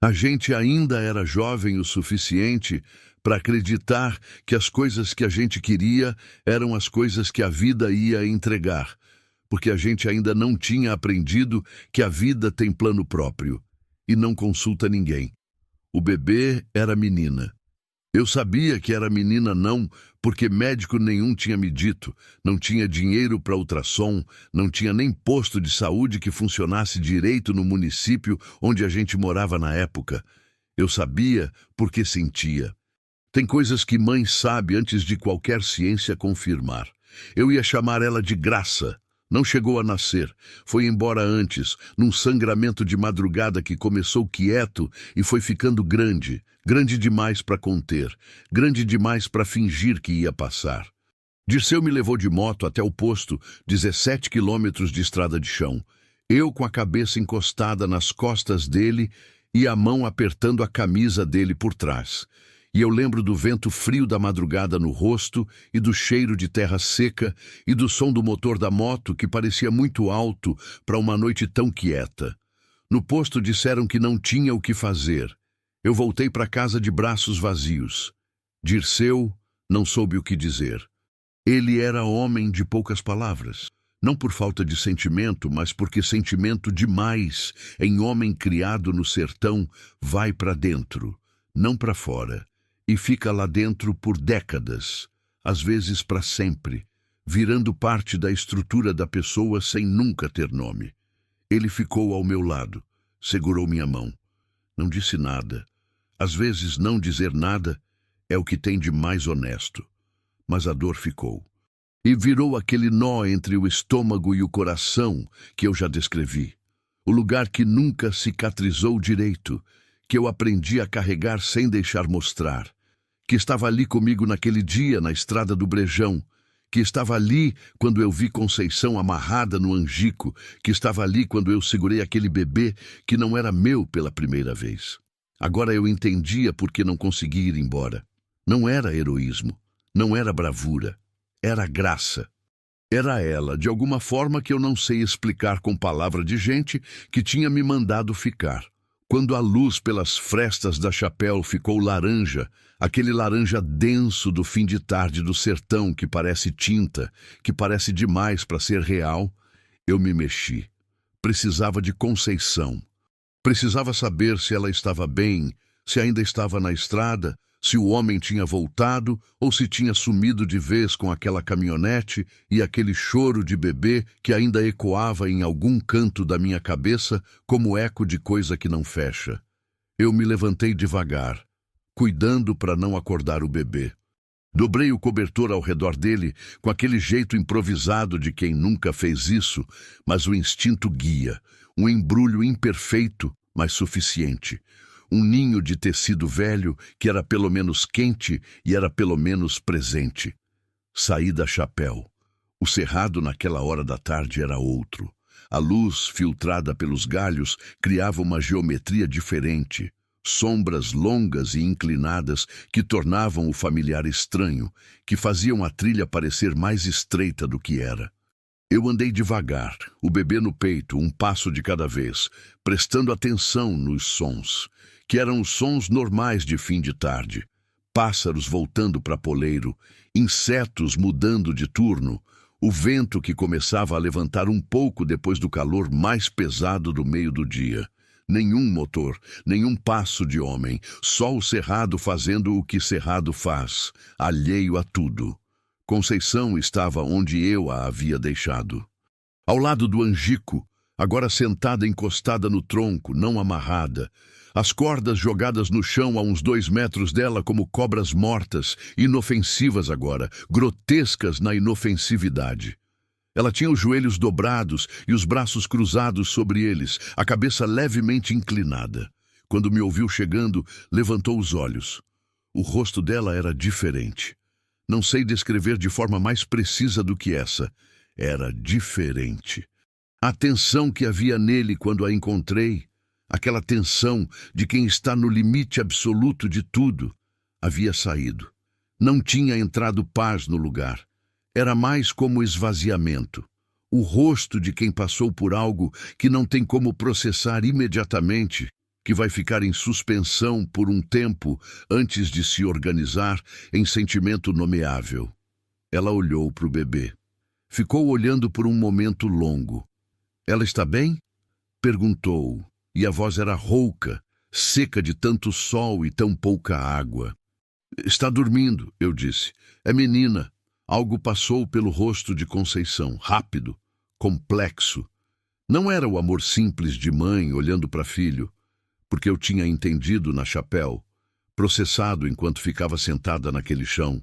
A gente ainda era jovem o suficiente para acreditar que as coisas que a gente queria eram as coisas que a vida ia entregar, porque a gente ainda não tinha aprendido que a vida tem plano próprio e não consulta ninguém. O bebê era menina. Eu sabia que era menina não, porque médico nenhum tinha me dito, não tinha dinheiro para ultrassom, não tinha nem posto de saúde que funcionasse direito no município onde a gente morava na época. Eu sabia porque sentia. Tem coisas que mãe sabe antes de qualquer ciência confirmar. Eu ia chamar ela de Graça. Não chegou a nascer, foi embora antes, num sangramento de madrugada que começou quieto e foi ficando grande, grande demais para conter, grande demais para fingir que ia passar. Dirceu me levou de moto até o posto, 17 quilômetros de estrada de chão, eu com a cabeça encostada nas costas dele e a mão apertando a camisa dele por trás. E eu lembro do vento frio da madrugada no rosto e do cheiro de terra seca e do som do motor da moto que parecia muito alto para uma noite tão quieta. No posto disseram que não tinha o que fazer. Eu voltei para casa de braços vazios. Dirceu não soube o que dizer. Ele era homem de poucas palavras. Não por falta de sentimento, mas porque sentimento demais em homem criado no sertão vai para dentro, não para fora. E fica lá dentro por décadas, às vezes para sempre, virando parte da estrutura da pessoa sem nunca ter nome. Ele ficou ao meu lado, segurou minha mão. Não disse nada. Às vezes não dizer nada é o que tem de mais honesto. Mas a dor ficou. E virou aquele nó entre o estômago e o coração que eu já descrevi. O lugar que nunca cicatrizou direito, que eu aprendi a carregar sem deixar mostrar. Que estava ali comigo naquele dia na estrada do Brejão, que estava ali quando eu vi Conceição amarrada no angico, que estava ali quando eu segurei aquele bebê que não era meu pela primeira vez. Agora eu entendia por que não consegui ir embora. Não era heroísmo, não era bravura, era graça. Era ela, de alguma forma que eu não sei explicar com palavra de gente, que tinha me mandado ficar. Quando a luz pelas frestas da chapéu ficou laranja, aquele laranja denso do fim de tarde do sertão que parece tinta, que parece demais para ser real, eu me mexi. Precisava de Conceição. Precisava saber se ela estava bem, se ainda estava na estrada, se o homem tinha voltado ou se tinha sumido de vez com aquela caminhonete e aquele choro de bebê que ainda ecoava em algum canto da minha cabeça como eco de coisa que não fecha. Eu me levantei devagar, cuidando para não acordar o bebê. Dobrei o cobertor ao redor dele com aquele jeito improvisado de quem nunca fez isso, mas o instinto guia, um embrulho imperfeito, mas suficiente. Um ninho de tecido velho que era pelo menos quente e era pelo menos presente. Saí da chapéu. O cerrado naquela hora da tarde era outro. A luz, filtrada pelos galhos, criava uma geometria diferente. Sombras longas e inclinadas que tornavam o familiar estranho, que faziam a trilha parecer mais estreita do que era. Eu andei devagar, o bebê no peito, um passo de cada vez, prestando atenção nos sons, que eram os sons normais de fim de tarde. Pássaros voltando para poleiro, insetos mudando de turno, o vento que começava a levantar um pouco depois do calor mais pesado do meio do dia. Nenhum motor, nenhum passo de homem, só o cerrado fazendo o que cerrado faz, alheio a tudo. Conceição estava onde eu a havia deixado. Ao lado do angico, agora sentada encostada no tronco, não amarrada, As cordas jogadas no chão a uns 2 metros dela como cobras mortas, inofensivas agora, grotescas na inofensividade. Ela tinha os joelhos dobrados e os braços cruzados sobre eles, a cabeça levemente inclinada. Quando me ouviu chegando, levantou os olhos. O rosto dela era diferente. Não sei descrever de forma mais precisa do que essa. Era diferente. A tensão que havia nele quando a encontrei, aquela tensão de quem está no limite absoluto de tudo, havia saído. Não tinha entrado paz no lugar. Era mais como esvaziamento. O rosto de quem passou por algo que não tem como processar imediatamente, que vai ficar em suspensão por um tempo antes de se organizar em sentimento nomeável. Ela olhou para o bebê. Ficou olhando por um momento longo. "Ela está bem?" perguntou, e a voz era rouca, seca de tanto sol e tão pouca água. "Está dormindo", eu disse. "É menina." Algo passou pelo rosto de Conceição, rápido, complexo. Não era o amor simples de mãe olhando para filho, porque eu tinha entendido na chapéu, processado enquanto ficava sentada naquele chão,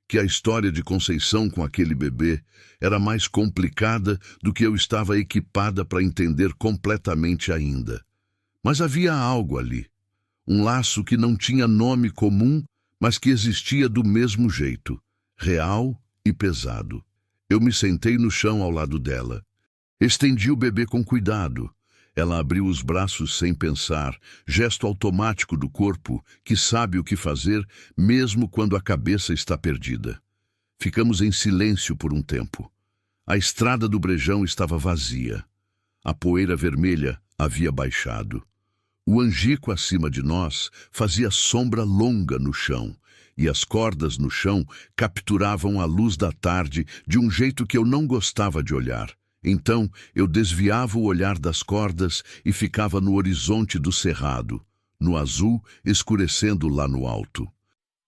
que a história de Conceição com aquele bebê era mais complicada do que eu estava equipada para entender completamente ainda. Mas havia algo ali, um laço que não tinha nome comum, mas que existia do mesmo jeito, real e pesado. Eu me sentei no chão ao lado dela. Estendi o bebê com cuidado. Ela abriu os braços sem pensar, gesto automático do corpo que sabe o que fazer mesmo quando a cabeça está perdida. Ficamos em silêncio por um tempo. A estrada do Brejão estava vazia. A poeira vermelha havia baixado. O angico acima de nós fazia sombra longa no chão, e as cordas no chão capturavam a luz da tarde de um jeito que eu não gostava de olhar. Então eu desviava o olhar das cordas e ficava no horizonte do cerrado, no azul escurecendo lá no alto.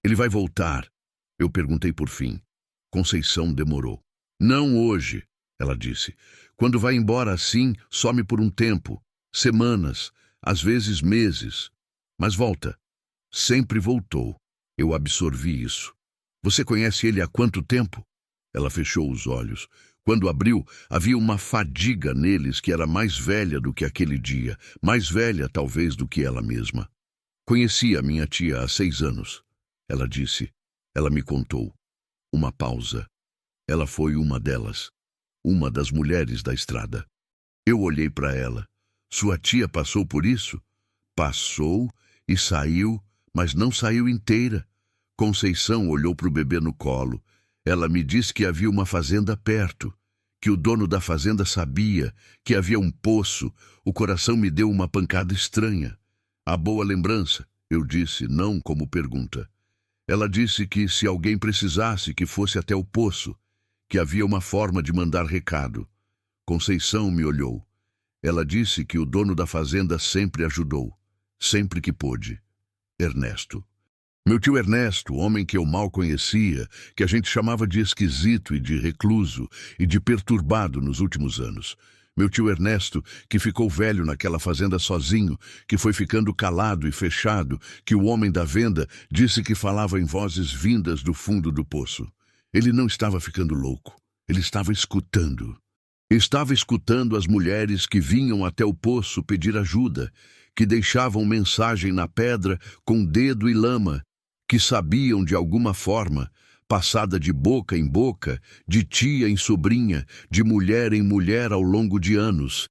"Ele vai voltar?" eu perguntei por fim. Conceição demorou. "Não hoje", ela disse. "Quando vai embora assim, some por um tempo, semanas, às vezes meses. Mas volta." Sempre voltou. Eu absorvi isso. "Você conhece ele há quanto tempo?" Ela fechou os olhos. Quando abriu, havia uma fadiga neles que era mais velha do que aquele dia, mais velha talvez do que ela mesma. "Conheci a minha tia há 6 anos", ela disse. Ela me contou. Uma pausa. Ela foi uma delas, uma das mulheres da estrada. Eu olhei para ela. "Sua tia passou por isso?" "Passou e saiu, mas não saiu inteira." Conceição olhou para o bebê no colo. Ela me disse que havia uma fazenda perto, que o dono da fazenda sabia, que havia um poço. O coração me deu uma pancada estranha. "A boa lembrança", eu disse, não como pergunta. Ela disse que se alguém precisasse que fosse até o poço, que havia uma forma de mandar recado. Conceição me olhou. Ela disse que o dono da fazenda sempre ajudou, sempre que pôde. Ernesto. Meu tio Ernesto, homem que eu mal conhecia, que a gente chamava de esquisito e de recluso e de perturbado nos últimos anos. Meu tio Ernesto, que ficou velho naquela fazenda sozinho, que foi ficando calado e fechado, que o homem da venda disse que falava em vozes vindas do fundo do poço. Ele não estava ficando louco, ele estava escutando. Estava escutando as mulheres que vinham até o poço pedir ajuda, que deixavam mensagem na pedra com dedo e lama, que sabiam de alguma forma, passada de boca em boca, de tia em sobrinha, de mulher em mulher ao longo de anos,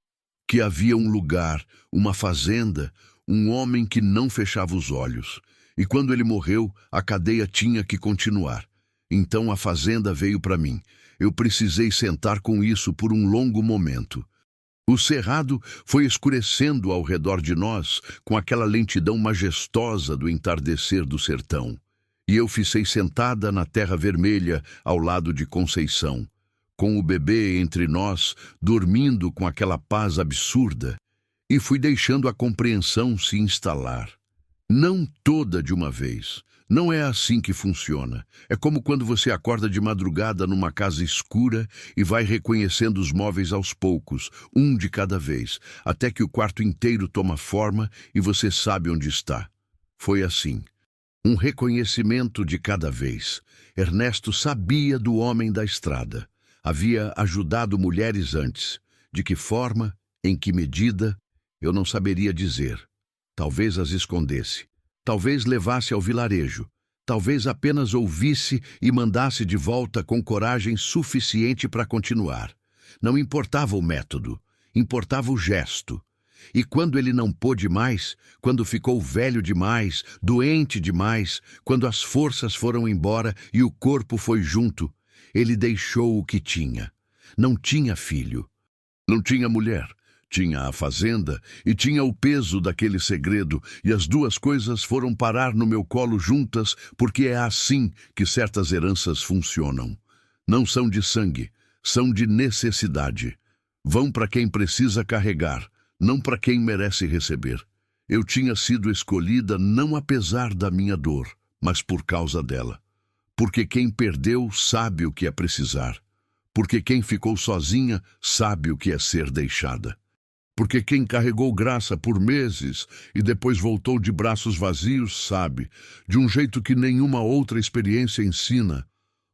que havia um lugar, uma fazenda, um homem que não fechava os olhos. E quando ele morreu, a cadeia tinha que continuar. Então a fazenda veio para mim. Eu precisei sentar com isso por um longo momento. O cerrado foi escurecendo ao redor de nós com aquela lentidão majestosa do entardecer do sertão. E eu fiquei sentada na terra vermelha ao lado de Conceição, com o bebê entre nós, dormindo com aquela paz absurda, e fui deixando a compreensão se instalar. Não toda de uma vez. Não é assim que funciona. É como quando você acorda de madrugada numa casa escura e vai reconhecendo os móveis aos poucos, um de cada vez, até que o quarto inteiro toma forma e você sabe onde está. Foi assim. Um reconhecimento de cada vez. Ernesto sabia do homem da estrada. Havia ajudado mulheres antes. De que forma, em que medida, eu não saberia dizer. Talvez as escondesse. Talvez levasse ao vilarejo. Talvez apenas ouvisse e mandasse de volta com coragem suficiente para continuar. Não importava o método, importava o gesto. E quando ele não pôde mais, quando ficou velho demais, doente demais, quando as forças foram embora e o corpo foi junto, ele deixou o que tinha. Não tinha filho, não tinha mulher, tinha a fazenda e tinha o peso daquele segredo, e as duas coisas foram parar no meu colo juntas, porque é assim que certas heranças funcionam. Não são de sangue, são de necessidade. Vão para quem precisa carregar, não para quem merece receber. Eu tinha sido escolhida não apesar da minha dor, mas por causa dela. Porque quem perdeu sabe o que é precisar. Porque quem ficou sozinha sabe o que é ser deixada. Porque quem carregou graça por meses e depois voltou de braços vazios sabe, de um jeito que nenhuma outra experiência ensina,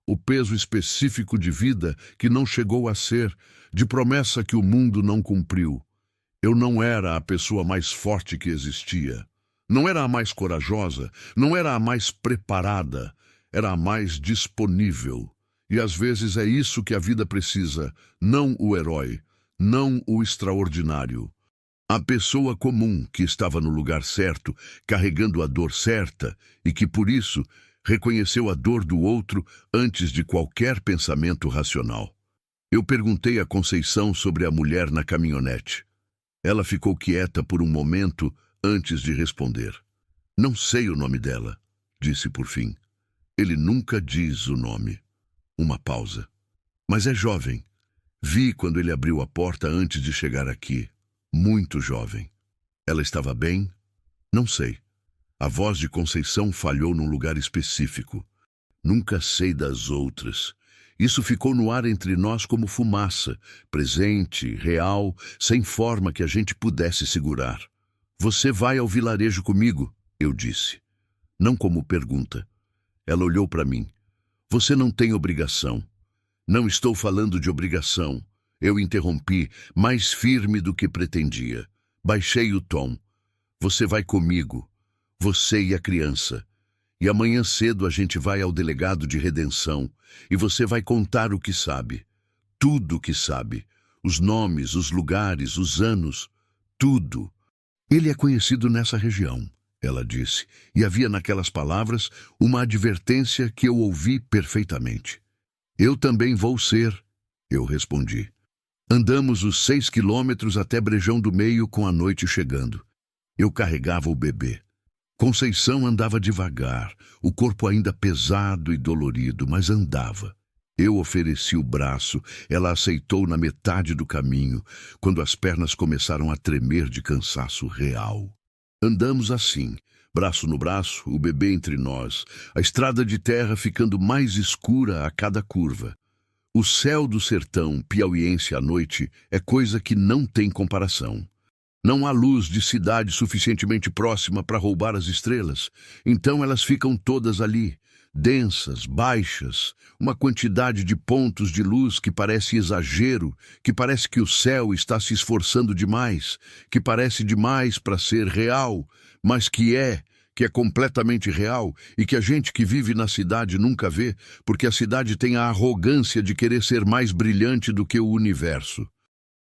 o peso específico de vida que não chegou a ser, de promessa que o mundo não cumpriu. Eu não era a pessoa mais forte que existia. Não era a mais corajosa, não era a mais preparada, era a mais disponível. E às vezes é isso que a vida precisa, não o herói, não o extraordinário. A pessoa comum que estava no lugar certo, carregando a dor certa, e que por isso reconheceu a dor do outro antes de qualquer pensamento racional. Eu perguntei a Conceição sobre a mulher na caminhonete. Ela ficou quieta por um momento antes de responder. Não sei o nome dela, disse por fim. Ele nunca diz o nome. Uma pausa. Mas é jovem. Vi quando ele abriu a porta antes de chegar aqui. Muito jovem. Ela estava bem? Não sei. A voz de Conceição falhou num lugar específico. Nunca sei das outras. Isso ficou no ar entre nós como fumaça, presente, real, sem forma que a gente pudesse segurar. Você vai ao vilarejo comigo, eu disse. Não como pergunta. Ela olhou para mim. Você não tem obrigação. Não estou falando de obrigação. Eu interrompi, mais firme do que pretendia. Baixei o tom. Você vai comigo. Você e a criança. E amanhã cedo a gente vai ao delegado de redenção e você vai contar o que sabe. Tudo o que sabe. Os nomes, os lugares, os anos. Tudo. Ele é conhecido nessa região, ela disse, e havia naquelas palavras uma advertência que eu ouvi perfeitamente. Eu também vou ser, eu respondi. Andamos os 6 quilômetros até Brejão do Meio com a noite chegando. Eu carregava o bebê. Conceição andava devagar, o corpo ainda pesado e dolorido, mas andava. Eu ofereci o braço, ela aceitou na metade do caminho, quando as pernas começaram a tremer de cansaço real. Andamos assim, braço no braço, o bebê entre nós, a estrada de terra ficando mais escura a cada curva. O céu do sertão piauiense à noite é coisa que não tem comparação. Não há luz de cidade suficientemente próxima para roubar as estrelas, então elas ficam todas ali, densas, baixas, uma quantidade de pontos de luz que parece exagero, que parece que o céu está se esforçando demais, que parece demais para ser real, mas que é completamente real e que a gente que vive na cidade nunca vê, porque a cidade tem a arrogância de querer ser mais brilhante do que o universo.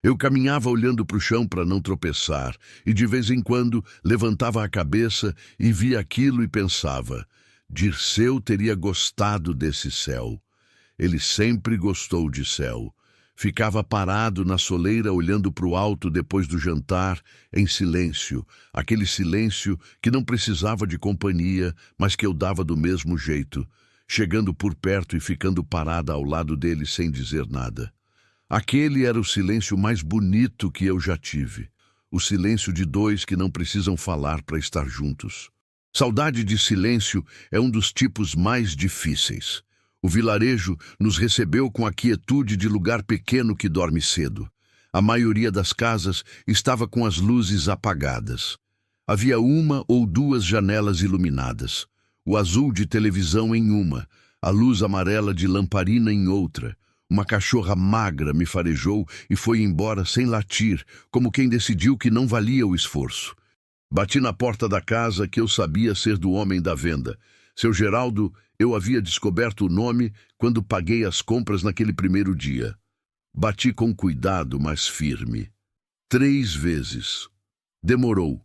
Eu caminhava olhando para o chão para não tropeçar, e de vez em quando levantava a cabeça e via aquilo e pensava, Dirceu teria gostado desse céu. Ele sempre gostou de céu. Ficava parado na soleira olhando para o alto depois do jantar, em silêncio, aquele silêncio que não precisava de companhia, mas que eu dava do mesmo jeito, chegando por perto e ficando parada ao lado dele sem dizer nada. Aquele era o silêncio mais bonito que eu já tive. O silêncio de dois que não precisam falar para estar juntos. Saudade de silêncio é um dos tipos mais difíceis. O vilarejo nos recebeu com a quietude de lugar pequeno que dorme cedo. A maioria das casas estava com as luzes apagadas. Havia uma ou duas janelas iluminadas. O azul de televisão em uma, a luz amarela de lamparina em outra. Uma cachorra magra me farejou e foi embora sem latir, como quem decidiu que não valia o esforço. Bati na porta da casa que eu sabia ser do homem da venda. Seu Geraldo, eu havia descoberto o nome quando paguei as compras naquele primeiro dia. Bati com cuidado, mas firme. 3 vezes. Demorou.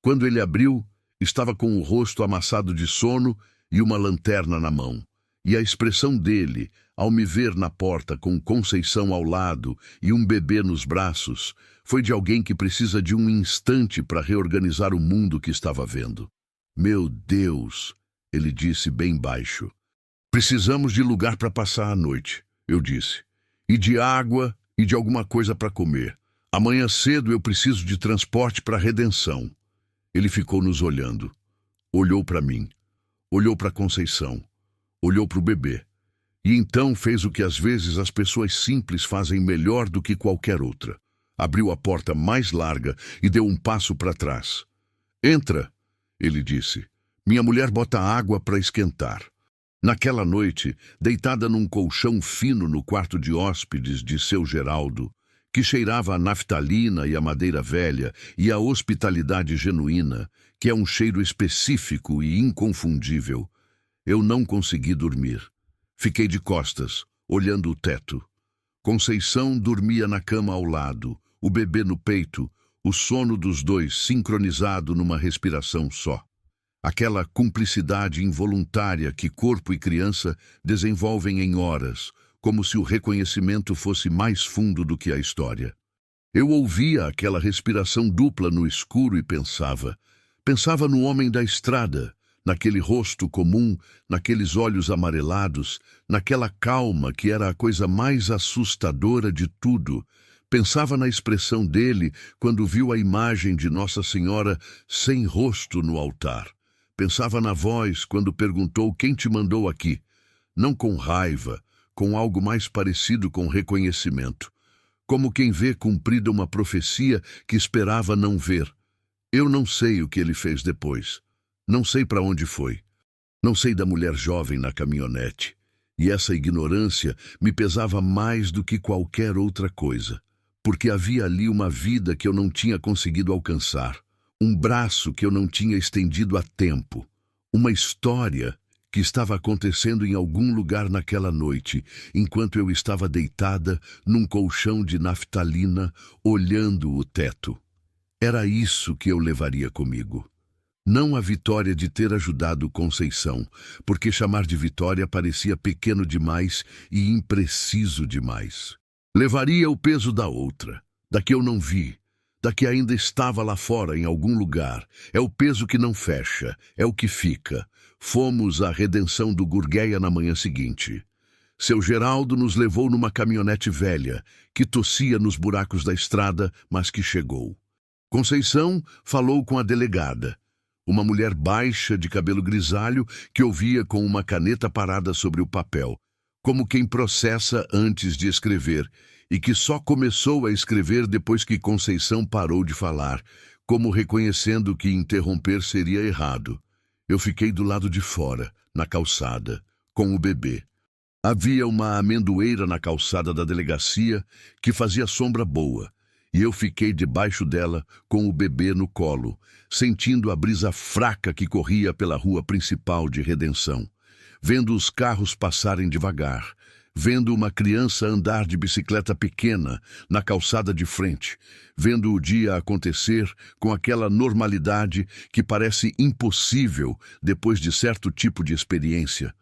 Quando ele abriu, estava com o rosto amassado de sono e uma lanterna na mão. E a expressão dele, ao me ver na porta com Conceição ao lado e um bebê nos braços, foi de alguém que precisa de um instante para reorganizar o mundo que estava vendo. Meu Deus, ele disse bem baixo. Precisamos de lugar para passar a noite, eu disse. E de água e de alguma coisa para comer. Amanhã cedo eu preciso de transporte para a Redenção. Ele ficou nos olhando. Olhou para mim. Olhou para Conceição. Olhou para o bebê. E então fez o que às vezes as pessoas simples fazem melhor do que qualquer outra. Abriu a porta mais larga e deu um passo para trás. Entra, ele disse. Minha mulher bota água para esquentar. Naquela noite, deitada num colchão fino no quarto de hóspedes de seu Geraldo, que cheirava a naftalina e a madeira velha e a hospitalidade genuína, que é um cheiro específico e inconfundível, eu não consegui dormir. Fiquei de costas, olhando o teto. Conceição dormia na cama ao lado, o bebê no peito, o sono dos dois sincronizado numa respiração só. Aquela cumplicidade involuntária que corpo e criança desenvolvem em horas, como se o reconhecimento fosse mais fundo do que a história. Eu ouvia aquela respiração dupla no escuro e pensava no homem da estrada, naquele rosto comum, naqueles olhos amarelados, naquela calma que era a coisa mais assustadora de tudo. Pensava na expressão dele quando viu a imagem de Nossa Senhora sem rosto no altar. Pensava na voz quando perguntou quem te mandou aqui, não com raiva, com algo mais parecido com reconhecimento, como quem vê cumprida uma profecia que esperava não ver. Eu não sei o que ele fez depois. Não sei para onde foi. Não sei da mulher jovem na caminhonete. E essa ignorância me pesava mais do que qualquer outra coisa, porque havia ali uma vida que eu não tinha conseguido alcançar, um braço que eu não tinha estendido a tempo, uma história que estava acontecendo em algum lugar naquela noite, enquanto eu estava deitada num colchão de naftalina, olhando o teto. Era isso que eu levaria comigo. Não a vitória de ter ajudado Conceição, porque chamar de vitória parecia pequeno demais e impreciso demais. Levaria o peso da outra, da que eu não vi, da que ainda estava lá fora em algum lugar. É o peso que não fecha, é o que fica. Fomos à Redenção do Gurgueia na manhã seguinte. Seu Geraldo nos levou numa caminhonete velha, que tossia nos buracos da estrada, mas que chegou. Conceição falou com a delegada, uma mulher baixa de cabelo grisalho que ouvia com uma caneta parada sobre o papel, como quem processa antes de escrever, e que só começou a escrever depois que Conceição parou de falar, como reconhecendo que interromper seria errado. Eu fiquei do lado de fora, na calçada, com o bebê. Havia uma amendoeira na calçada da delegacia que fazia sombra boa, e eu fiquei debaixo dela com o bebê no colo, sentindo a brisa fraca que corria pela rua principal de Redenção, vendo os carros passarem devagar, vendo uma criança andar de bicicleta pequena na calçada de frente, vendo o dia acontecer com aquela normalidade que parece impossível depois de certo tipo de experiência,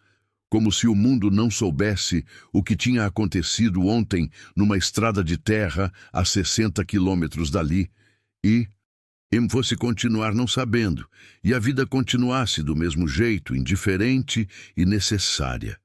como se o mundo não soubesse o que tinha acontecido ontem numa estrada de terra a 60 quilômetros dali e fosse continuar não sabendo, e a vida continuasse do mesmo jeito, indiferente e necessária.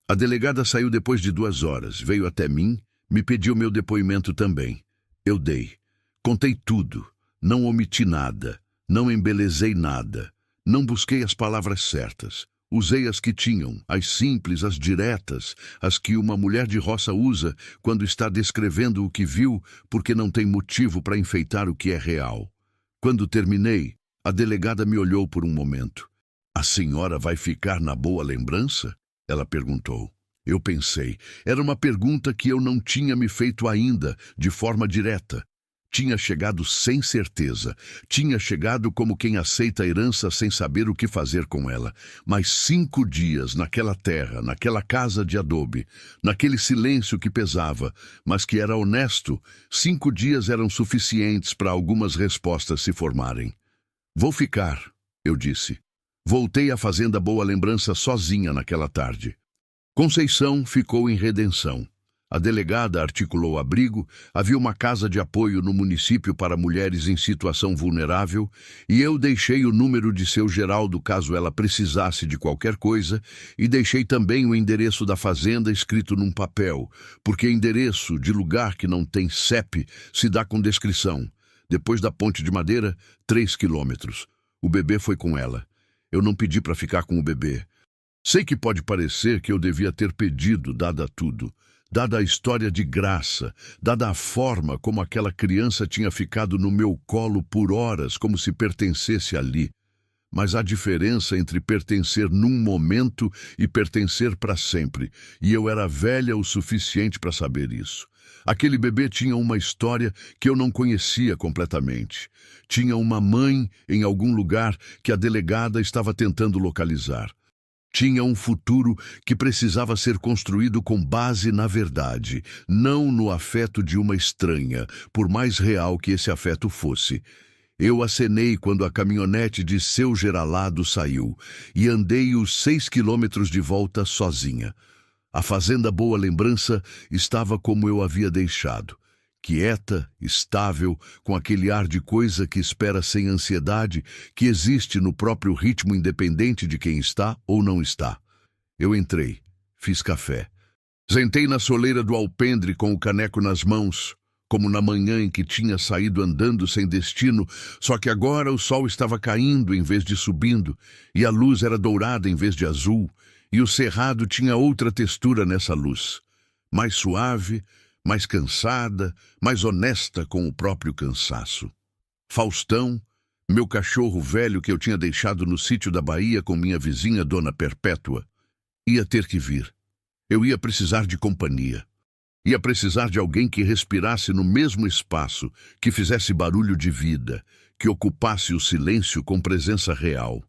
A delegada saiu depois de 2 horas, veio até mim, me pediu meu depoimento também. Eu dei. Contei tudo, não omiti nada, não embelezei nada. Não busquei as palavras certas. Usei as que tinham, as simples, as diretas, as que uma mulher de roça usa quando está descrevendo o que viu, porque não tem motivo para enfeitar o que é real. Quando terminei, a delegada me olhou por um momento. "A senhora vai ficar na boa lembrança?" ela perguntou. Eu pensei. Era uma pergunta que eu não tinha me feito ainda, de forma direta. Tinha chegado sem certeza. Tinha chegado como quem aceita a herança sem saber o que fazer com ela. Mas 5 dias naquela terra, naquela casa de adobe, naquele silêncio que pesava, mas que era honesto, 5 dias eram suficientes para algumas respostas se formarem. "Vou ficar", eu disse. Voltei à fazenda Boa Lembrança sozinha naquela tarde. Conceição ficou em Redenção. A delegada articulou abrigo, havia uma casa de apoio no município para mulheres em situação vulnerável, e eu deixei o número de seu Geraldo caso ela precisasse de qualquer coisa, e deixei também o endereço da fazenda escrito num papel, porque endereço de lugar que não tem CEP se dá com descrição. Depois da ponte de madeira, 3 quilômetros. O bebê foi com ela. Eu não pedi para ficar com o bebê. Sei que pode parecer que eu devia ter pedido, dada tudo. Dada a história de graça, dada a forma como aquela criança tinha ficado no meu colo por horas, como se pertencesse ali. Mas há diferença entre pertencer num momento e pertencer para sempre, e eu era velha o suficiente para saber isso. Aquele bebê tinha uma história que eu não conhecia completamente. Tinha uma mãe em algum lugar que a delegada estava tentando localizar. Tinha um futuro que precisava ser construído com base na verdade, não no afeto de uma estranha, por mais real que esse afeto fosse. Eu acenei quando a caminhonete de seu Geralado saiu e andei os 6 quilômetros de volta sozinha. A fazenda Boa Lembrança estava como eu havia deixado. Quieta, estável, com aquele ar de coisa que espera sem ansiedade, que existe no próprio ritmo independente de quem está ou não está. Eu entrei, fiz café. Sentei na soleira do alpendre com o caneco nas mãos, como na manhã em que tinha saído andando sem destino, só que agora o sol estava caindo em vez de subindo, e a luz era dourada em vez de azul, e o cerrado tinha outra textura nessa luz, mais suave, mais cansada, mais honesta com o próprio cansaço. Faustão, meu cachorro velho que eu tinha deixado no sítio da Bahia com minha vizinha Dona Perpétua, ia ter que vir. Eu ia precisar de companhia. Ia precisar de alguém que respirasse no mesmo espaço, que fizesse barulho de vida, que ocupasse o silêncio com presença real.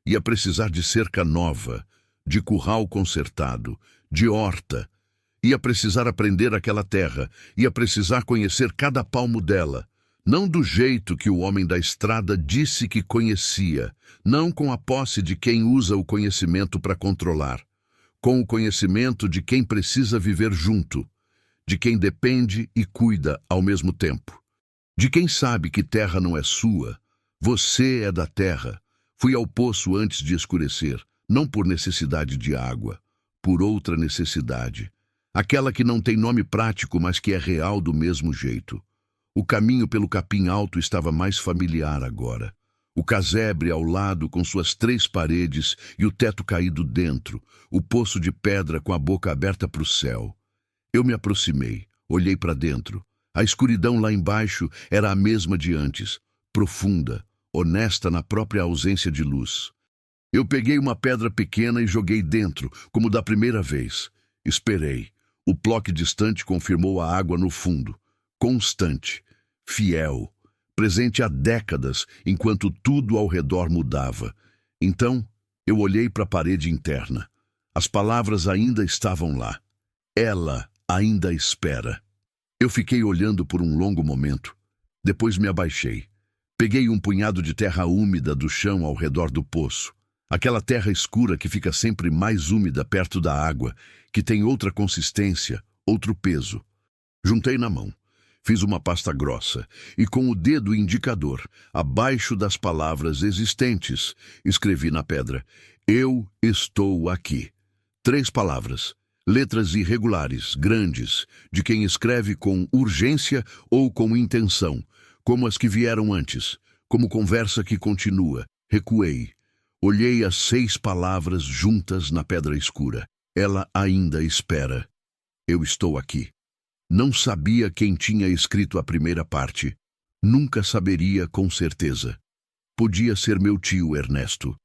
Ia precisar de cerca nova, de curral consertado, de horta. Ia precisar aprender aquela terra, ia precisar conhecer cada palmo dela, não do jeito que o homem da estrada disse que conhecia, não com a posse de quem usa o conhecimento para controlar, com o conhecimento de quem precisa viver junto, de quem depende e cuida ao mesmo tempo, de quem sabe que terra não é sua, você é da terra. Fui ao poço antes de escurecer, não por necessidade de água, por outra necessidade. Aquela que não tem nome prático, mas que é real do mesmo jeito. O caminho pelo capim alto estava mais familiar agora. O casebre ao lado com suas 3 paredes e o teto caído dentro, o poço de pedra com a boca aberta para o céu. Eu me aproximei, olhei para dentro. A escuridão lá embaixo era a mesma de antes, profunda, honesta na própria ausência de luz. Eu peguei uma pedra pequena e joguei dentro, como da primeira vez. Esperei. O ploque distante confirmou a água no fundo. Constante, fiel, presente há décadas, enquanto tudo ao redor mudava. Então, eu olhei para a parede interna. As palavras ainda estavam lá. Ela ainda espera. Eu fiquei olhando por um longo momento. Depois me abaixei. Peguei um punhado de terra úmida do chão ao redor do poço. Aquela terra escura que fica sempre mais úmida perto da água, que tem outra consistência, outro peso. Juntei na mão. Fiz uma pasta grossa e com o dedo indicador, abaixo das palavras existentes, escrevi na pedra: "Eu estou aqui". 3 palavras, letras irregulares, grandes, de quem escreve com urgência ou com intenção, como as que vieram antes, como conversa que continua. Recuei. Olhei as 6 palavras juntas na pedra escura. Ela ainda espera. Eu estou aqui. Não sabia quem tinha escrito a primeira parte. Nunca saberia com certeza. Podia ser meu tio Ernesto.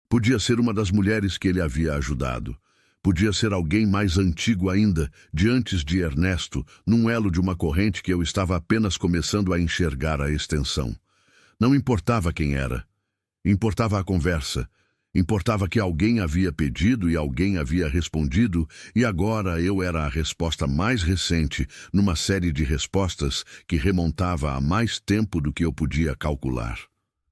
Podia ser uma das mulheres que ele havia ajudado. Podia ser alguém mais antigo ainda, de antes de Ernesto, num elo de uma corrente que eu estava apenas começando a enxergar a extensão. Não importava quem era. Importava a conversa. Importava que alguém havia pedido e alguém havia respondido, e agora eu era a resposta mais recente numa série de respostas que remontava a mais tempo do que eu podia calcular.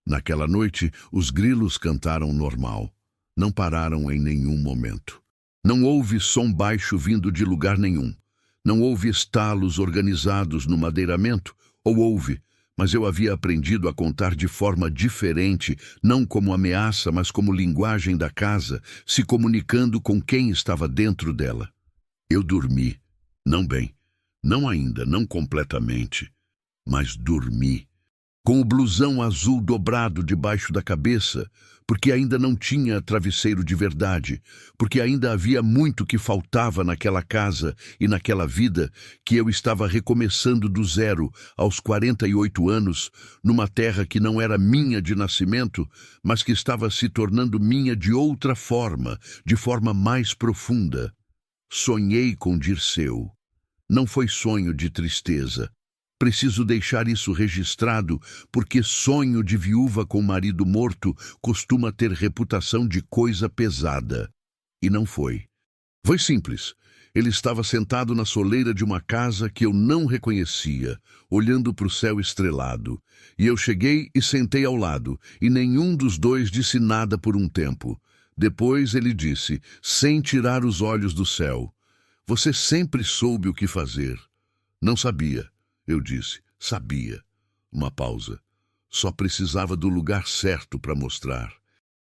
Naquela noite, os grilos cantaram normal. Não pararam em nenhum momento. Não houve som baixo vindo de lugar nenhum. Não houve estalos organizados no madeiramento, ou houve, mas eu havia aprendido a contar de forma diferente, não como ameaça, mas como linguagem da casa, se comunicando com quem estava dentro dela. Eu dormi. Não bem. Não ainda, não completamente. Mas dormi. Com o blusão azul dobrado debaixo da cabeça, porque ainda não tinha travesseiro de verdade, porque ainda havia muito que faltava naquela casa e naquela vida que eu estava recomeçando do zero aos 48 anos, numa terra que não era minha de nascimento, mas que estava se tornando minha de outra forma, de forma mais profunda. Sonhei com Dirceu. Não foi sonho de tristeza. Preciso deixar isso registrado, porque sonho de viúva com marido morto costuma ter reputação de coisa pesada. E não foi. Foi simples. Ele estava sentado na soleira de uma casa que eu não reconhecia, olhando para o céu estrelado. E eu cheguei e sentei ao lado, e nenhum dos dois disse nada por um tempo. Depois ele disse, sem tirar os olhos do céu, "Você sempre soube o que fazer." Não sabia. Eu disse, sabia. Uma pausa. Só precisava do lugar certo para mostrar.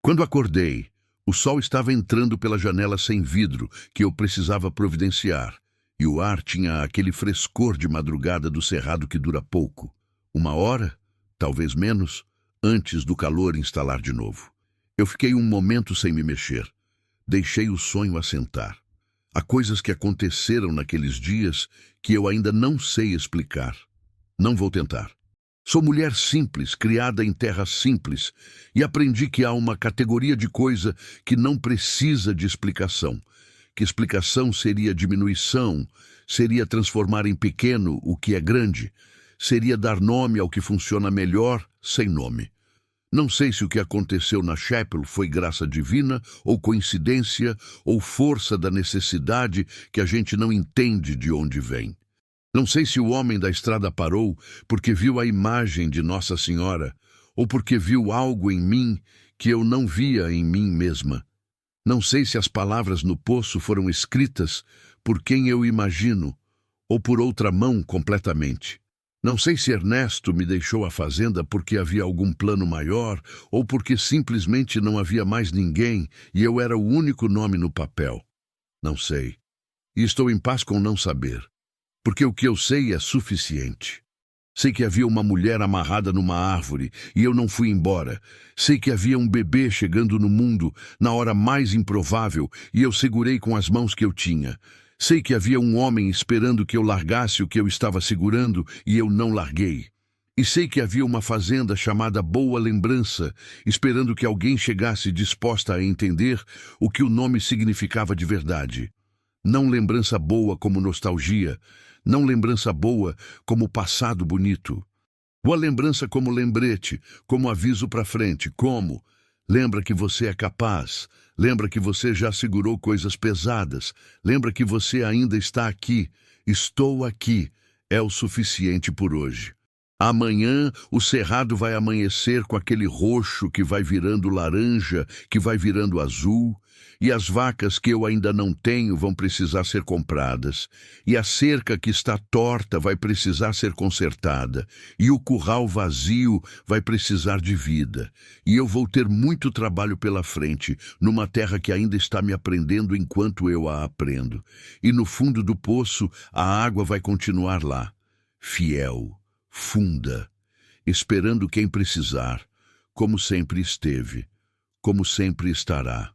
Quando acordei, o sol estava entrando pela janela sem vidro que eu precisava providenciar, e o ar tinha aquele frescor de madrugada do cerrado que dura pouco. 1 hora, talvez menos, antes do calor instalar de novo. Eu fiquei um momento sem me mexer. Deixei o sonho assentar. Há coisas que aconteceram naqueles dias que eu ainda não sei explicar. Não vou tentar. Sou mulher simples, criada em terra simples, e aprendi que há uma categoria de coisa que não precisa de explicação. Que explicação seria diminuição, seria transformar em pequeno o que é grande, seria dar nome ao que funciona melhor sem nome. Não sei se o que aconteceu na Chapel foi graça divina, ou coincidência, ou força da necessidade que a gente não entende de onde vem. Não sei se o homem da estrada parou porque viu a imagem de Nossa Senhora, ou porque viu algo em mim que eu não via em mim mesma. Não sei se as palavras no poço foram escritas por quem eu imagino, ou por outra mão completamente. Não sei se Ernesto me deixou a fazenda porque havia algum plano maior ou porque simplesmente não havia mais ninguém e eu era o único nome no papel. Não sei. E estou em paz com não saber, porque o que eu sei é suficiente. Sei que havia uma mulher amarrada numa árvore e eu não fui embora. Sei que havia um bebê chegando no mundo na hora mais improvável e eu segurei com as mãos que eu tinha. Sei que havia um homem esperando que eu largasse o que eu estava segurando e eu não larguei. E sei que havia uma fazenda chamada Boa Lembrança, esperando que alguém chegasse disposta a entender o que o nome significava de verdade. Não lembrança boa como nostalgia, não lembrança boa como passado bonito. Boa lembrança como lembrete, como aviso para frente, como... Lembra que você é capaz, lembra que você já segurou coisas pesadas, lembra que você ainda está aqui, estou aqui, é o suficiente por hoje. Amanhã o cerrado vai amanhecer com aquele roxo que vai virando laranja, que vai virando azul, e as vacas que eu ainda não tenho vão precisar ser compradas, e a cerca que está torta vai precisar ser consertada, e o curral vazio vai precisar de vida, e eu vou ter muito trabalho pela frente, numa terra que ainda está me aprendendo enquanto eu a aprendo, e no fundo do poço a água vai continuar lá, fiel, funda, esperando quem precisar, como sempre esteve, como sempre estará.